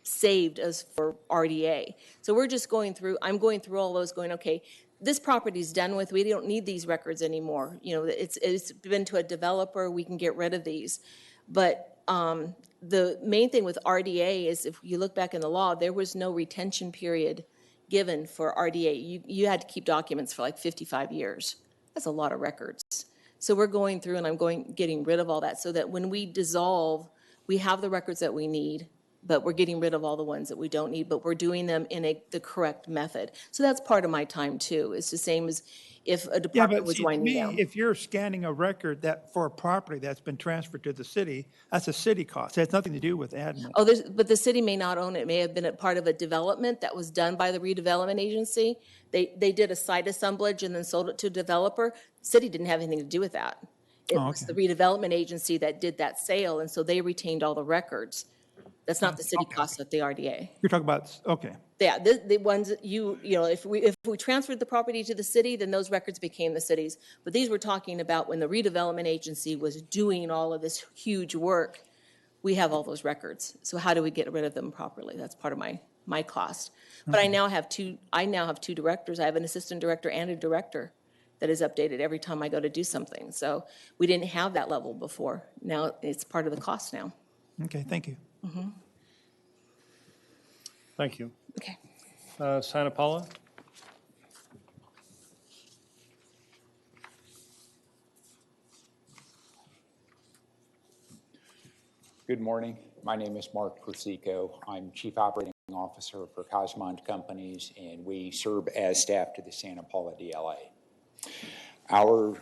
[SPEAKER 7] saved as for RDA. So we're just I'm going through all those going, okay, this property's done with, we don't need these records anymore. You know, it's been to a developer, we can get rid of these. But the main thing with RDA is if you look back in the law, there was no retention period given for RDA. You had to keep documents for like 55 years. That's a lot of records. So we're going through and I'm getting rid of all that so that when we dissolve, we have the records that we need, but we're getting rid of all the ones that we don't need, but we're doing them in the correct method. So that's part of my time too. It's the same as if a department was winding down.
[SPEAKER 3] If you're scanning a record for a property that's been transferred to the city, that's a city cost. It has nothing to do with admin.
[SPEAKER 7] Oh, but the city may not own it. It may have been a part of a development that was done by the redevelopment agency. They did a site assemblage and then sold it to a developer. The city didn't have anything to do with that. It was the redevelopment agency that did that sale, and so they retained all the records. That's not the city cost of the RDA.
[SPEAKER 3] You're talking about, okay.
[SPEAKER 7] Yeah, the ones that you know, if we transferred the property to the city, then those records became the city's. But these we're talking about when the redevelopment agency was doing all of this huge work, we have all those records. So how do we get rid of them properly? That's part of my cost. But I now have two directors. I have an assistant director and a director that is updated every time I go to do something. So we didn't have that level before. Now it's part of the cost now.
[SPEAKER 3] Okay, thank you.
[SPEAKER 1] Thank you.
[SPEAKER 7] Okay.
[SPEAKER 1] Santa Paula?
[SPEAKER 20] Good morning. My name is Mark Persico. I'm Chief Operating officer for Cosmont Companies, and we serve as staff to the Santa Paula DLA. Our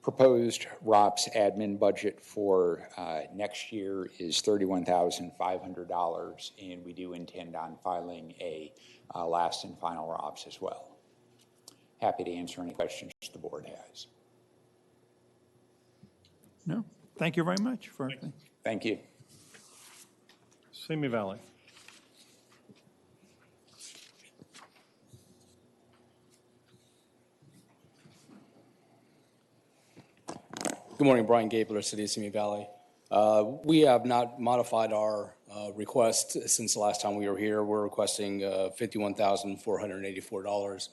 [SPEAKER 20] proposed ROPS admin budget for next year is $31,500, and we do intend on filing a last and final ROPS as well. Happy to answer any questions the board has.
[SPEAKER 3] No, thank you very much for everything.
[SPEAKER 20] Thank you.
[SPEAKER 1] Simi Valley.
[SPEAKER 14] Good morning, Brian Gabler, City of Simi Valley. We have not modified our request since the last time we were here. We're requesting $51,484.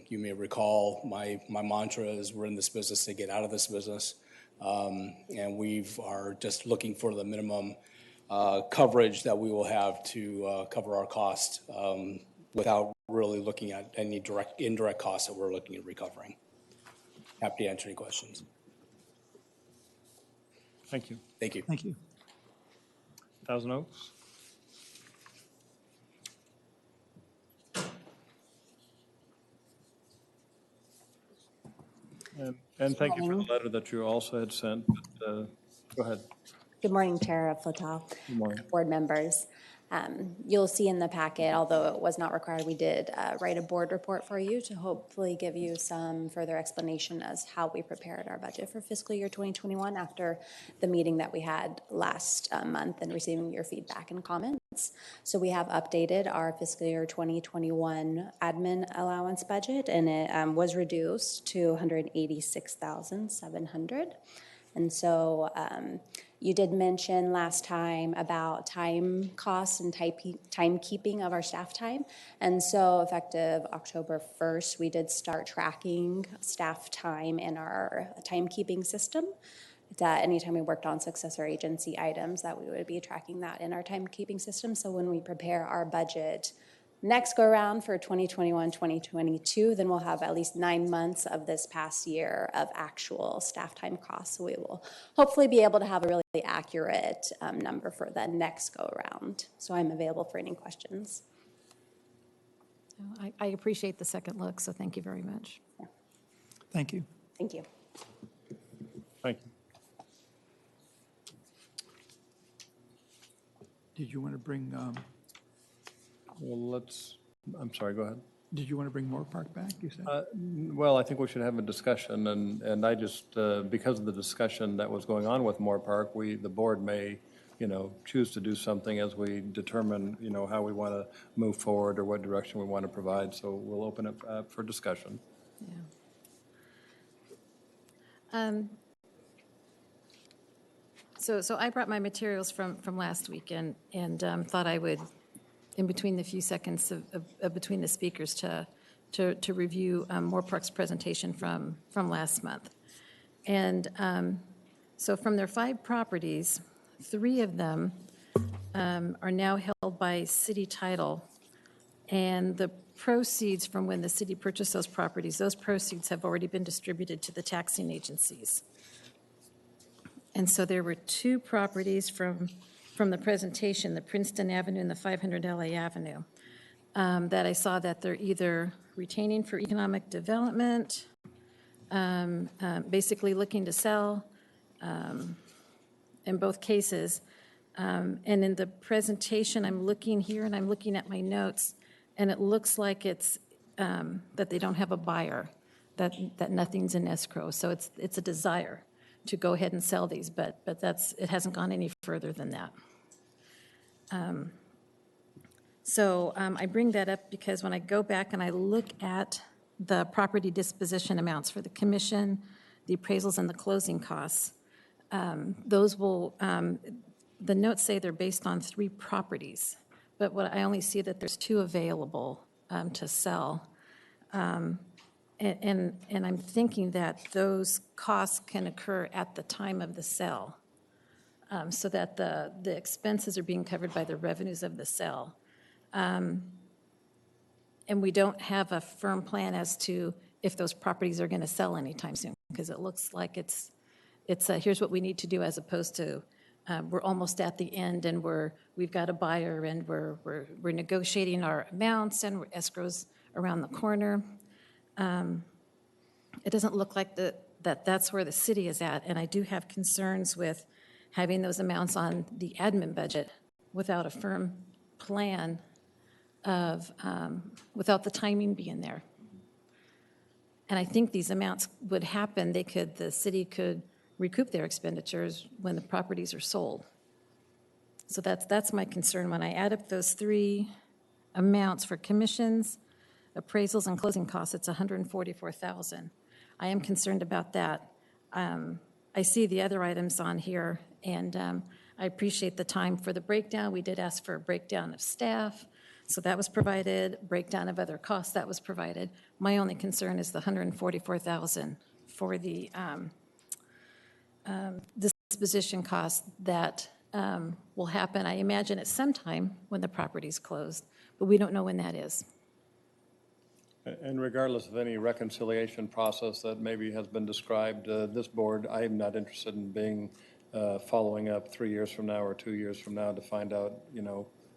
[SPEAKER 14] You may recall my mantra is we're in this business to get out of this business. And we are just looking for the minimum coverage that we will have to cover our costs without really looking at any indirect costs that we're looking at recovering. Happy to answer any questions.
[SPEAKER 1] Thank you.
[SPEAKER 14] Thank you.
[SPEAKER 3] Thank you.
[SPEAKER 1] Thousand Oaks. And thank you for the letter that you also had sent. But, go ahead.
[SPEAKER 21] Good morning, Chair Flatow.
[SPEAKER 1] Good morning.
[SPEAKER 21] Board members. You'll see in the packet, although it was not required, we did write a board report for you to hopefully give you some further explanation as how we prepared our budget for fiscal year 2021 after the meeting that we had last month and receiving your feedback and comments. So we have updated our fiscal year 2021 admin allowance budget, and it was reduced to $186,700. And so you did mention last time about time costs and timekeeping of our staff time. And so effective October 1st, we did start tracking staff time in our timekeeping system. That anytime we worked on successor agency items, that we would be tracking that in our timekeeping system. So when we prepare our budget next go around for 2021, 2022, then we'll have at least 9 months of this past year of actual staff time costs. So we will hopefully be able to have a really accurate number for the next go around. So I'm available for any questions.
[SPEAKER 9] I appreciate the second look, so thank you very much.
[SPEAKER 21] Yeah.
[SPEAKER 3] Thank you.
[SPEAKER 21] Thank you.
[SPEAKER 1] Thank you.
[SPEAKER 3] Did you want to bring,
[SPEAKER 1] Well, I'm sorry, go ahead.
[SPEAKER 3] did you want to bring Moore Park back, you said?
[SPEAKER 1] Well, I think we should have a discussion, and I just, because of the discussion that was going on with Moore Park, the board may, choose to do something as we determine, how we want to move forward or what direction we want to provide. So we'll open it up for discussion.
[SPEAKER 9] Yeah. So I brought my materials from last week and thought I would, in between the few seconds between the speakers, to review Moore Park's presentation from last month. And so from their 5 properties, 3 of them are now held by city title. And the proceeds from when the city purchased those properties, those proceeds have already been distributed to the taxing agencies. And so there were 2 properties from the presentation, the Princeton Avenue and the 500 LA Avenue, that I saw that they're either retaining for economic development, basically looking to sell, in both cases. And in the presentation, I'm looking here and I'm looking at my notes, and it looks like it's that they don't have a buyer, that nothing's in escrow. So it's a desire to go ahead and sell these, but it hasn't gone any further than that. So I bring that up because when I go back and I look at the property disposition amounts for the commission, the appraisals, and the closing costs, those will, the notes say they're based on 3 properties, but what I only see that there's 2 available to sell. And I'm thinking that those costs can occur at the time of the sale, so that the expenses are being covered by the revenues of the sale. And we don't have a firm plan as to if those properties are going to sell anytime soon, because it looks like it's here's what we need to do, as opposed to we're almost at the end and we've got a buyer and we're negotiating our amounts and escrow's around the corner. It doesn't look like that's where the city is at, and I do have concerns with having those amounts on the admin budget without a firm plan of, without the timing being there. And I think these amounts would happen, the city could recoup their expenditures when the properties are sold. So that's my concern. When I add up those three amounts for commissions, appraisals, and closing costs, it's $144,000. I am concerned about that. I see the other items on here, and I appreciate the time for the breakdown. We did ask for a breakdown of staff, so that was provided. Breakdown of other costs, that was provided. My only concern is the $144,000 for the disposition cost that will happen, I imagine, at some time when the property's closed, but we don't know when that is.
[SPEAKER 1] And regardless of any reconciliation process that maybe has been described, this board, I am not interested in being following up 3 years from now or 2 years from now to find out,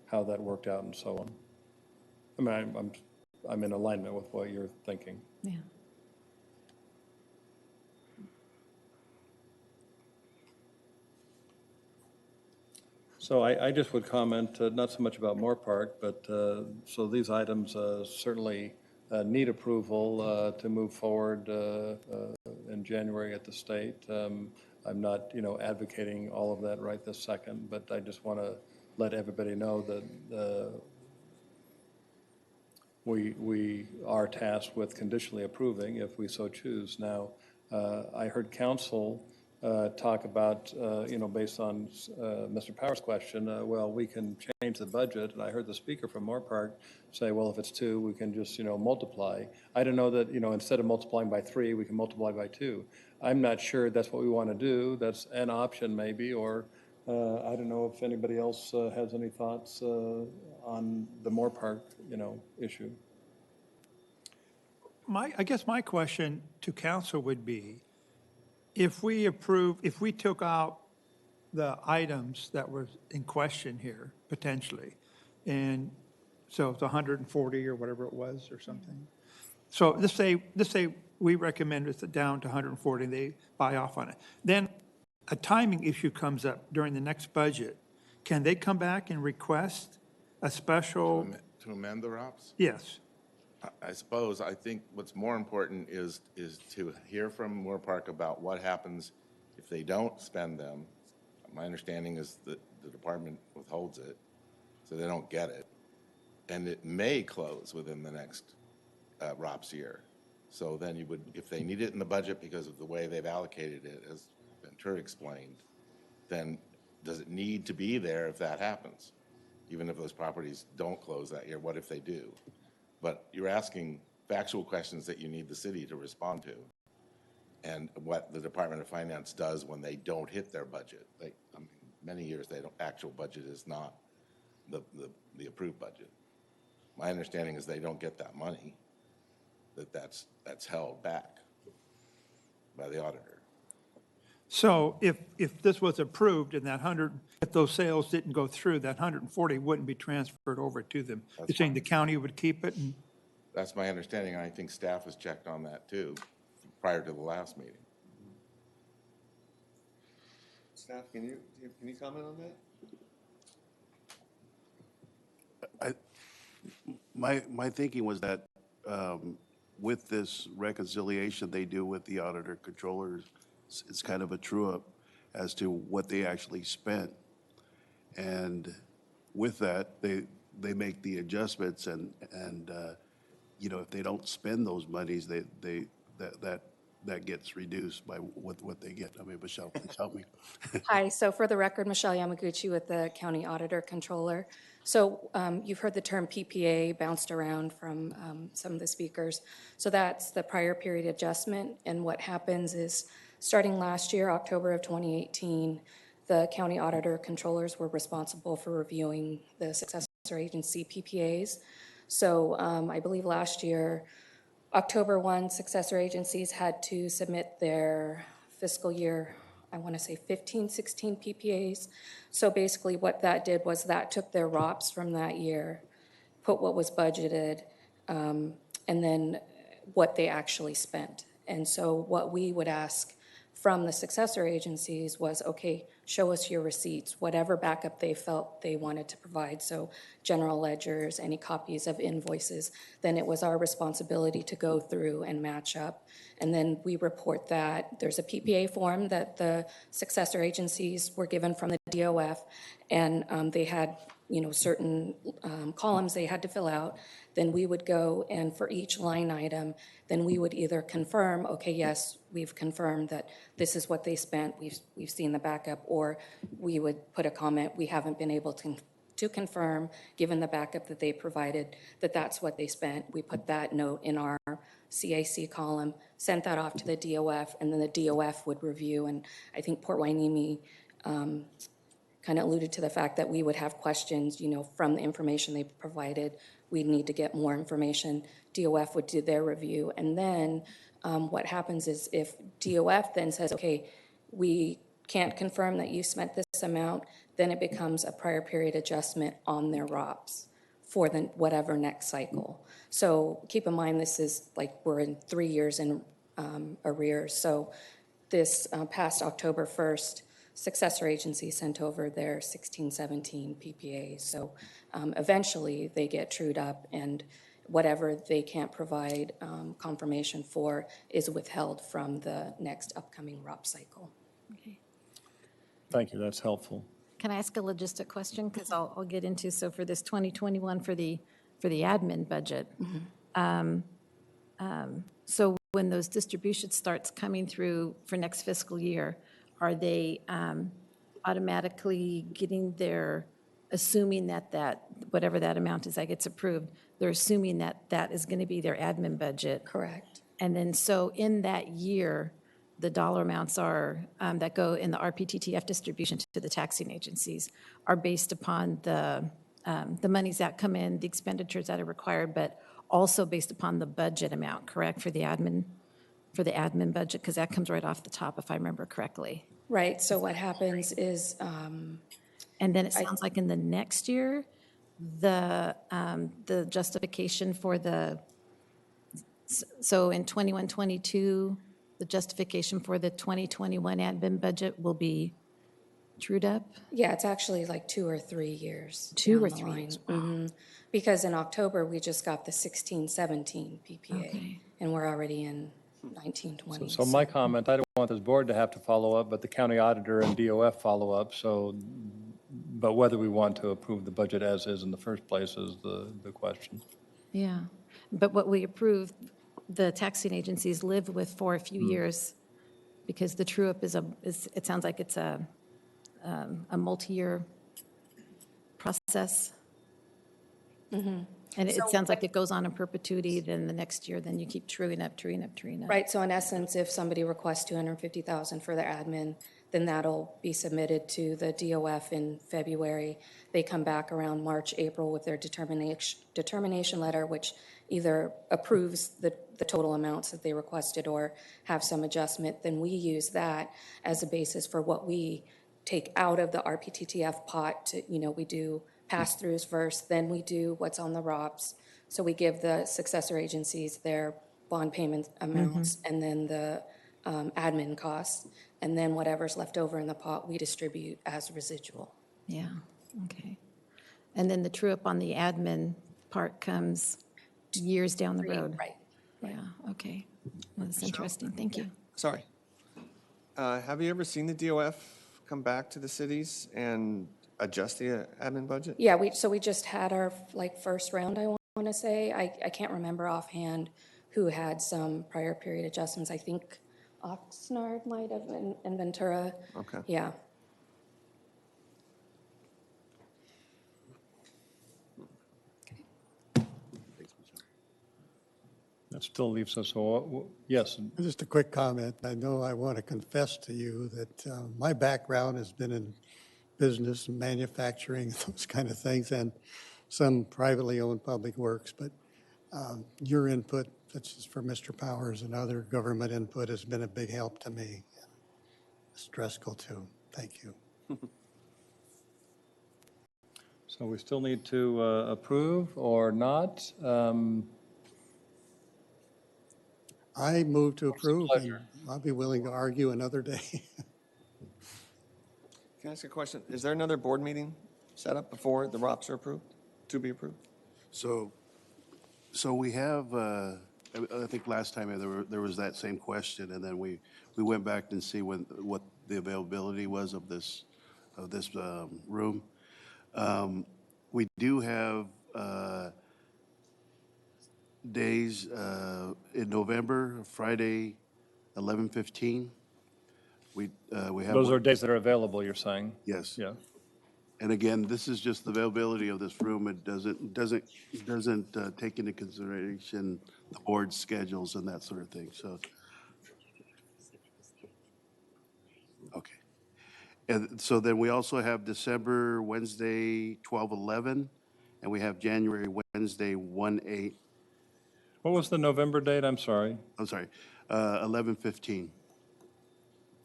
[SPEAKER 1] how that worked out and so on. I mean, I'm in alignment with what you're thinking.
[SPEAKER 9] Yeah.
[SPEAKER 1] So I just would comment, not so much about Moore Park, but so these items certainly need approval to move forward in January at the state. I'm not, advocating all of that right this second, but I just want to let everybody know that we are tasked with conditionally approving if we so choose. Now, I heard council talk about, based on Mr. Power's question, well, we can change the budget. And I heard the speaker from Moore Park say, well, if it's 2, we can just, multiply. I don't know that, instead of multiplying by 3, we can multiply by 2. I'm not sure that's what we want to do. That's an option maybe, or I don't know if anybody else has any thoughts on the Moore Park, issue.
[SPEAKER 3] I guess my question to council would be, if we took out the items that were in question here, potentially, and so it's 140 or whatever it was or something. So let's say we recommend it down to 140, they buy off on it. Then a timing issue comes up during the next budget. Can they come back and request a special?
[SPEAKER 5] To amend the ROPS?
[SPEAKER 3] Yes.
[SPEAKER 5] I suppose, I think what's more important is to hear from Moore Park about what happens if they don't spend them. My understanding is that the department withholds it, so they don't get it. And it may close within the next ROPS year. So then you would, if they need it in the budget because of the way they've allocated it, as Ventura explained, then does it need to be there if that happens? Even if those properties don't close that year, what if they do? But you're asking factual questions that you need the city to respond to, and what the Department of Finance does when they don't hit their budget. Many years, actual budget is not the approved budget. My understanding is they don't get that money, that's held back by the auditor.
[SPEAKER 3] So if this was approved and if those sales didn't go through, that 140 wouldn't be transferred over to them. You're saying the county would keep it?
[SPEAKER 5] That's my understanding, and I think staff has checked on that too, prior to the last meeting.
[SPEAKER 8] Staff, can you comment on that?
[SPEAKER 6] My thinking was that with this reconciliation they do with the auditor controllers, it's kind of a true-up as to what they actually spent. And with that, they make the adjustments, and if they don't spend those monies, that gets reduced by what they get. I mean, Michelle, please help me.
[SPEAKER 2] Hi, so for the record, Michelle Yamaguchi with the County Auditor Controller. So you've heard the term PPA bounced around from some of the speakers. So that's the prior period adjustment, and what happens is, starting last year, October of 2018, the County Auditor Controllers were responsible for reviewing the successor agency PPAs. So I believe last year, October 1, successor agencies had to submit their fiscal year I want to say 15, 16 PPAs. So basically what that did was that took their ROPS from that year, put what was budgeted, and then what they actually spent. And so what we would ask from the successor agencies was, okay, show us your receipts, whatever backup they felt they wanted to provide. So general ledgers, any copies of invoices, then it was our responsibility to go through and match up. And then we report that. There's a PPA form that the successor agencies were given from the DOF, and they had, certain columns they had to fill out. Then we would go, and for each line item, then we would either confirm, okay, yes, we've confirmed that this is what they spent, we've seen the backup, or we would put a comment, we haven't been able to confirm, given the backup that they provided, that that's what they spent. We put that note in our CAC column, sent that off to the DOF, and then the DOF would review. And I think Port Hueneme kind of alluded to the fact that we would have questions, from the information they provided. We'd need to get more information. DOF would do their review. And then what happens is if DOF then says, okay, we can't confirm that you spent this amount, then it becomes a prior period adjustment on their ROPS for the whatever next cycle. So keep in mind, this is like we're in 3 years in arrears. So this past October 1st, successor agency sent over their 16, 17 PPAs. So eventually they get trued up, and whatever they can't provide confirmation for is withheld from the next upcoming ROP cycle.
[SPEAKER 9] Okay.
[SPEAKER 1] Thank you, that's helpful.
[SPEAKER 9] Can I ask a logistic question? Because I'll get into, so for this 2021 for the admin budget, so when those distributions starts coming through for next fiscal year, are they automatically getting their, assuming that whatever that amount is that gets approved, they're assuming that is going to be their admin budget?
[SPEAKER 2] Correct.
[SPEAKER 9] And then so in that year, the dollar amounts are, that go in the RPTTF distribution to the taxing agencies are based upon the monies that come in, the expenditures that are required, but also based upon the budget amount, correct, for the admin budget? Because that comes right off the top, if I remember correctly.
[SPEAKER 2] Right, so what happens is...
[SPEAKER 9] and then it sounds like in the next year, the justification for the, so in 21, 22, the justification for the 2021 admin budget will be trued up?
[SPEAKER 2] Yeah, it's actually like 2 or 3 years.
[SPEAKER 9] 2 or
[SPEAKER 2] down the
[SPEAKER 9] 3
[SPEAKER 2] line.
[SPEAKER 9] years, wow.
[SPEAKER 2] Mhm. Because in October, we just got the 16-17 PPA,
[SPEAKER 9] Okay.
[SPEAKER 2] and we're already in 19-20.
[SPEAKER 1] So my comment, I don't want this board to have to follow up, but the county auditor and DOF follow up, but whether we want to approve the budget as is in the first place is the question.
[SPEAKER 9] Yeah, but what we approved, the taxing agencies live with for a few years, because the true-up is it sounds like it's a multi-year process. And it sounds like it goes on in perpetuity, then the next year, then you keep truing up.
[SPEAKER 2] Right, so in essence, if somebody requests $250,000 for their admin, then that'll be submitted to the DOF in February. They come back around March, April with their determination letter, which either approves the total amounts that they requested or have some adjustment. Then we use that as a basis for what we take out of the RPTTF pot to, we do pass-throughs first, then we do what's on the ROPS. So we give the successor agencies their bond payment amounts and then the admin costs, and then whatever's left over in the pot, we distribute as residual.
[SPEAKER 9] Yeah, okay. And then the true-up on the admin part comes years down the road?
[SPEAKER 2] Right.
[SPEAKER 9] Yeah, okay. Well, that's interesting, thank you.
[SPEAKER 8] Sorry. Have you ever seen the DOF come back to the cities and adjust the admin budget?
[SPEAKER 2] Yeah, we just had our first round, I want to say. I can't remember offhand who had some prior period adjustments. I think Oxnard might have and Ventura.
[SPEAKER 8] Okay.
[SPEAKER 2] Yeah.
[SPEAKER 1] That still leaves us, yes.
[SPEAKER 10] Just a quick comment. I know I want to confess to you that my background has been in business and manufacturing, those kind of things, and some privately owned public works. But your input, such as for Mr. Powers and other government input, has been a big help to me. Driscoll too. Thank you.
[SPEAKER 1] So we still need to approve or not?
[SPEAKER 10] I move to approve, and
[SPEAKER 1] pleasure.
[SPEAKER 10] I'll be willing to argue another day.
[SPEAKER 8] Can I ask a question? Is there another board meeting set up before the ROPS are approved, to be approved?
[SPEAKER 6] So we have, I think last time there was that same question, and then we went back and see what the availability was of this room. We do have days in November, Friday, 11:15. We have.
[SPEAKER 1] Those are days that are available, you're saying?
[SPEAKER 6] Yes.
[SPEAKER 1] Yeah.
[SPEAKER 6] And again, this is just the availability of this room. It doesn't take into consideration the board schedules and that sort of thing, so. Okay. And so then we also have December, Wednesday, 12/11, and we have January, Wednesday, 1/8.
[SPEAKER 1] What was the November date? I'm sorry.
[SPEAKER 6] 11/15.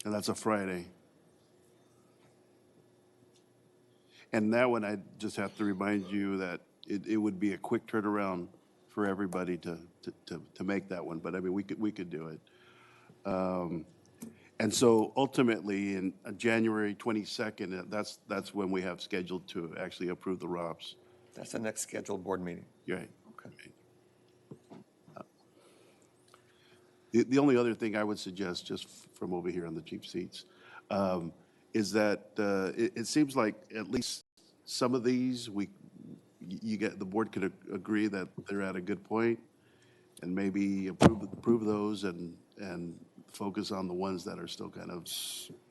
[SPEAKER 6] And that's a Friday. And that one, I just have to remind you that it would be a quick turnaround for everybody to make that one, but I mean, we could do it. And so ultimately, in January 22nd, that's when we have scheduled to actually approve the ROPS.
[SPEAKER 8] That's the next scheduled board meeting.
[SPEAKER 6] Right.
[SPEAKER 8] Okay.
[SPEAKER 6] The only other thing I would suggest, just from over here on the cheap seats, is that it seems like at least some of these, the board could agree that they're at a good point, and maybe approve those and focus on the ones that are still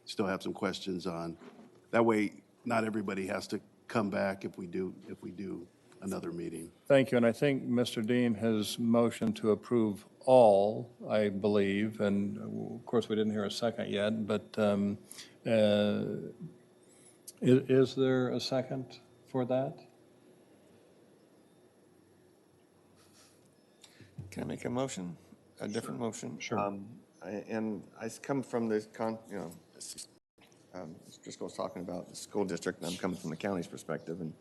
[SPEAKER 6] still have some questions on. That way, not everybody has to come back if we do another meeting.
[SPEAKER 1] Thank you, and I think Mr. Dean has motioned to approve all, I believe, and of course, we didn't hear a second yet, but is there a second for that?
[SPEAKER 8] Can I make a motion, a different motion?
[SPEAKER 1] Sure.
[SPEAKER 8] And I come from this, Driscoll was talking about the school district, and I'm coming from the county's perspective, and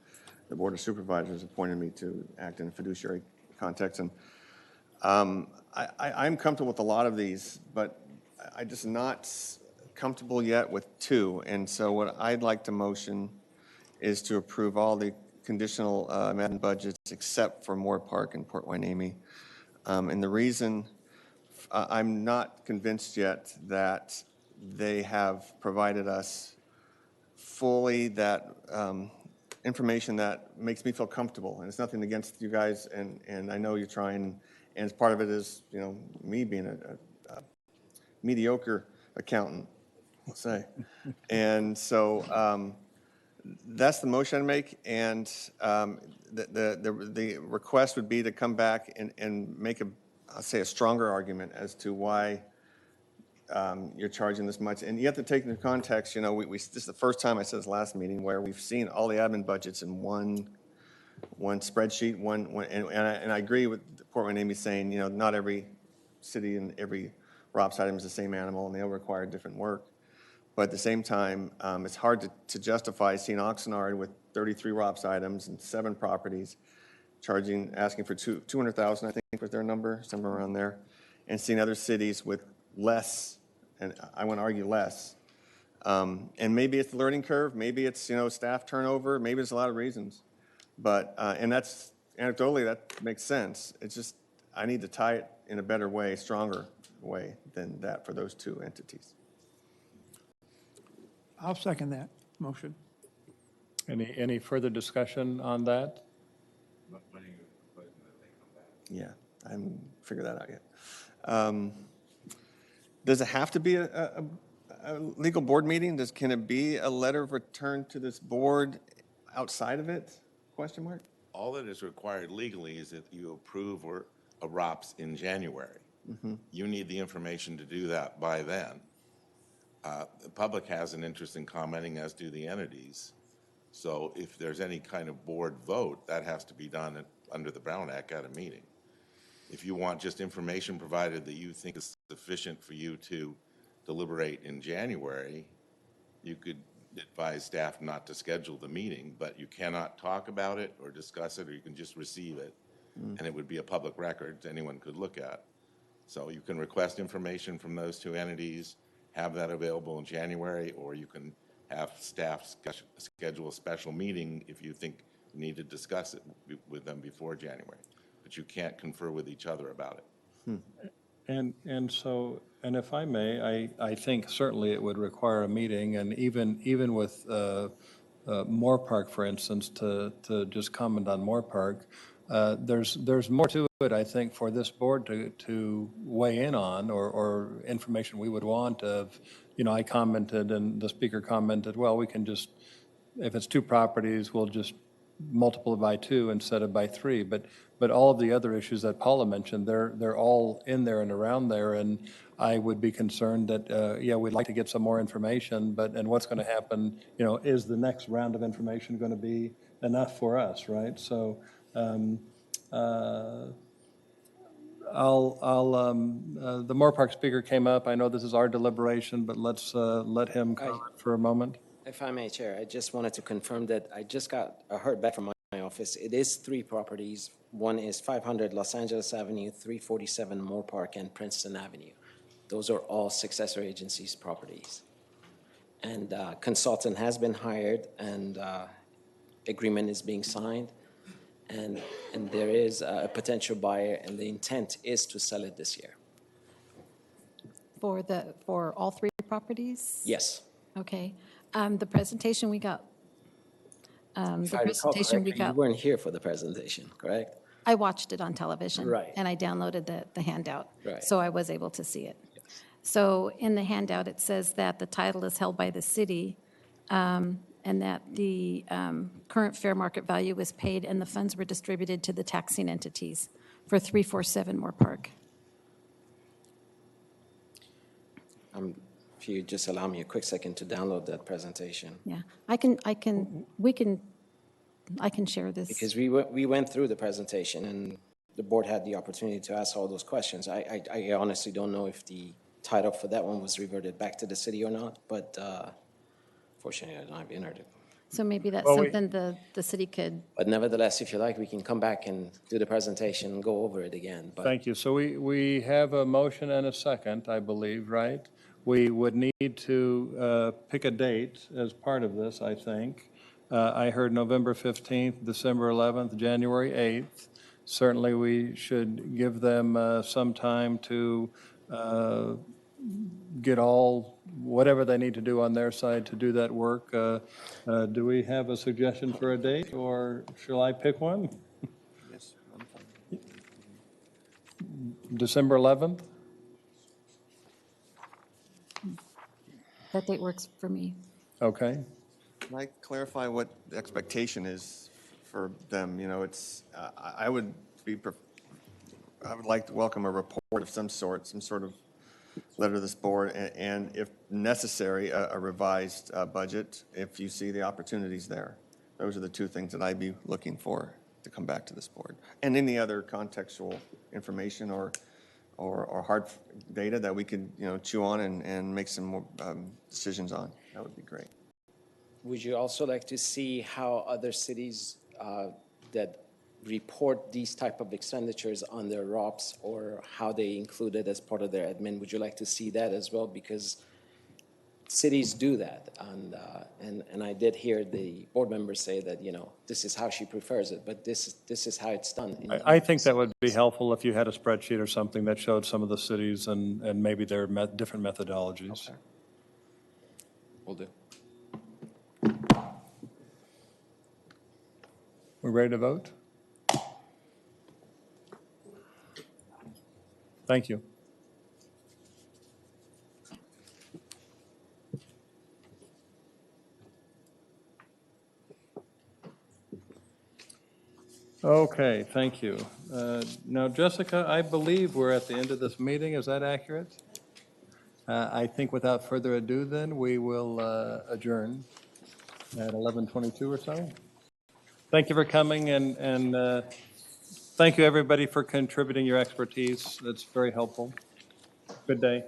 [SPEAKER 8] the Board of Supervisors appointed me to act in a fiduciary context. And I'm comfortable with a lot of these, but I'm just not comfortable yet with two. And so what I'd like to motion is to approve all the conditional amendment budgets except for Moore Park and Port Hueneme. And the reason I'm not convinced yet that they have provided us fully that information that makes me feel comfortable. And it's nothing against you guys, and I know you're trying, and part of it is, me being a mediocre accountant, let's say. And so that's the motion I make, and the request would be to come back and make I'll say a stronger argument as to why you're charging this much. And you have to take into context, this is the first time, I said this last meeting, where we've seen all the admin budgets in one spreadsheet, and I agree with Port Hueneme saying, not every city and every ROPS item is the same animal, and they all require different work. But at the same time, it's hard to justify seeing Oxnard with 33 ROPS items and 7 properties, asking for $200,000, I think was their number, somewhere around there, and seeing other cities with less, and I want to argue less. And maybe it's the learning curve, maybe it's staff turnover, maybe there's a lot of reasons. But and that's anecdotally that makes sense. It's just I need to tie it in a better way, stronger way than that for those two entities.
[SPEAKER 3] I'll second that motion.
[SPEAKER 1] Any further discussion on that?
[SPEAKER 8] Yeah, I haven't figured that out yet. Does it have to be a legal board meeting? Can it be a letter of return to this board outside of it? Question mark?
[SPEAKER 5] All that is required legally is that you approve a ROPS in January.
[SPEAKER 8] Mm-hmm.
[SPEAKER 5] You need the information to do that by then. The public has an interest in commenting, as do the entities. So if there's any kind of board vote, that has to be done under the Brown Act at a meeting. If you want just information provided that you think is sufficient for you to deliberate in January, you could advise staff not to schedule the meeting, but you cannot talk about it or discuss it, or you can just receive it. And it would be a public record anyone could look at. So you can request information from those two entities, have that available in January, or you can have staff schedule a special meeting if you think you need to discuss it with them before January. But you can't confer with each other about it.
[SPEAKER 1] And so, and if I may, I think certainly it would require a meeting, and even with Moore Park, for instance, to just comment on Moore Park, there's more to it, I think, for this board to weigh in on, or information we would want of, I commented and the speaker commented, well, we can just, if it's two properties, we'll just multiple it by two instead of by three. But all of the other issues that Paula mentioned, they're all in there and around there. And I would be concerned that, we'd like to get some more information, and what's going to happen, is the next round of information going to be enough for us, right? So the Moore Park speaker came up. I know this is our deliberation, but let's let him comment for a moment.
[SPEAKER 17] If I may, Chair, I just wanted to confirm that I just got a heard back from my office. It is 3 properties. One is 500 Los Angeles Avenue, 347 Moore Park, and Princeton Avenue. Those are all successor agencies' properties. And consultant has been hired, and agreement is being signed. And there is a potential buyer, and the intent is to sell it this year.
[SPEAKER 9] For all 3 properties?
[SPEAKER 17] Yes.
[SPEAKER 9] Okay. The presentation we got,
[SPEAKER 17] If I recall correctly, you weren't here for the presentation, correct?
[SPEAKER 9] I watched it on television.
[SPEAKER 17] Right.
[SPEAKER 9] And I downloaded the handout.
[SPEAKER 17] Right.
[SPEAKER 9] So I was able to see it. So in the handout, it says that the title is held by the city, and that the current fair market value was paid and the funds were distributed to the taxing entities for 347 Moore Park.
[SPEAKER 17] If you just allow me a quick second to download that presentation.
[SPEAKER 9] Yeah, I can share this.
[SPEAKER 17] Because we went through the presentation, and the board had the opportunity to ask all those questions. I honestly don't know if the title for that one was reverted back to the city or not, but fortunately, I don't have internet.
[SPEAKER 9] So maybe that's something the city could.
[SPEAKER 17] But nevertheless, if you like, we can come back and do the presentation and go over it again. But
[SPEAKER 1] Thank you. So we have a motion and a second, I believe, right? We would need to pick a date as part of this, I think. I heard November 15th, December 11th, January 8th. Certainly, we should give them some time to get whatever they need to do on their side to do that work. Do we have a suggestion for a date, or shall I pick one?
[SPEAKER 8] Yes, I'm fine.
[SPEAKER 1] December 11th?
[SPEAKER 9] That date works for me.
[SPEAKER 1] Okay.
[SPEAKER 8] Can I clarify what the expectation is for them? I would like to welcome a report of some sort of letter to this board, and if necessary, a revised budget, if you see the opportunities there. Those are the 2 things that I'd be looking for to come back to this board. And any other contextual information or hard data that we could, chew on and make some more decisions on. That would be great.
[SPEAKER 17] would you also like to see how other cities that report these type of expenditures on their ROPS, or how they include it as part of their admin? Would you like to see that as well? Because cities do that, and I did hear the board member say that, this is how she prefers it, but this is how it's done.
[SPEAKER 1] I think that would be helpful if you had a spreadsheet or something that showed some of the cities and maybe their different methodologies.
[SPEAKER 8] Okay. Will do.
[SPEAKER 1] We're ready to vote? Thank you. Okay, thank you. Now, Jessica, I believe we're at the end of this meeting. Is that accurate? I think without further ado, then, we will adjourn at 11:22 or so. Thank you for coming, and thank you, everybody, for contributing your expertise. That's very helpful. Good day.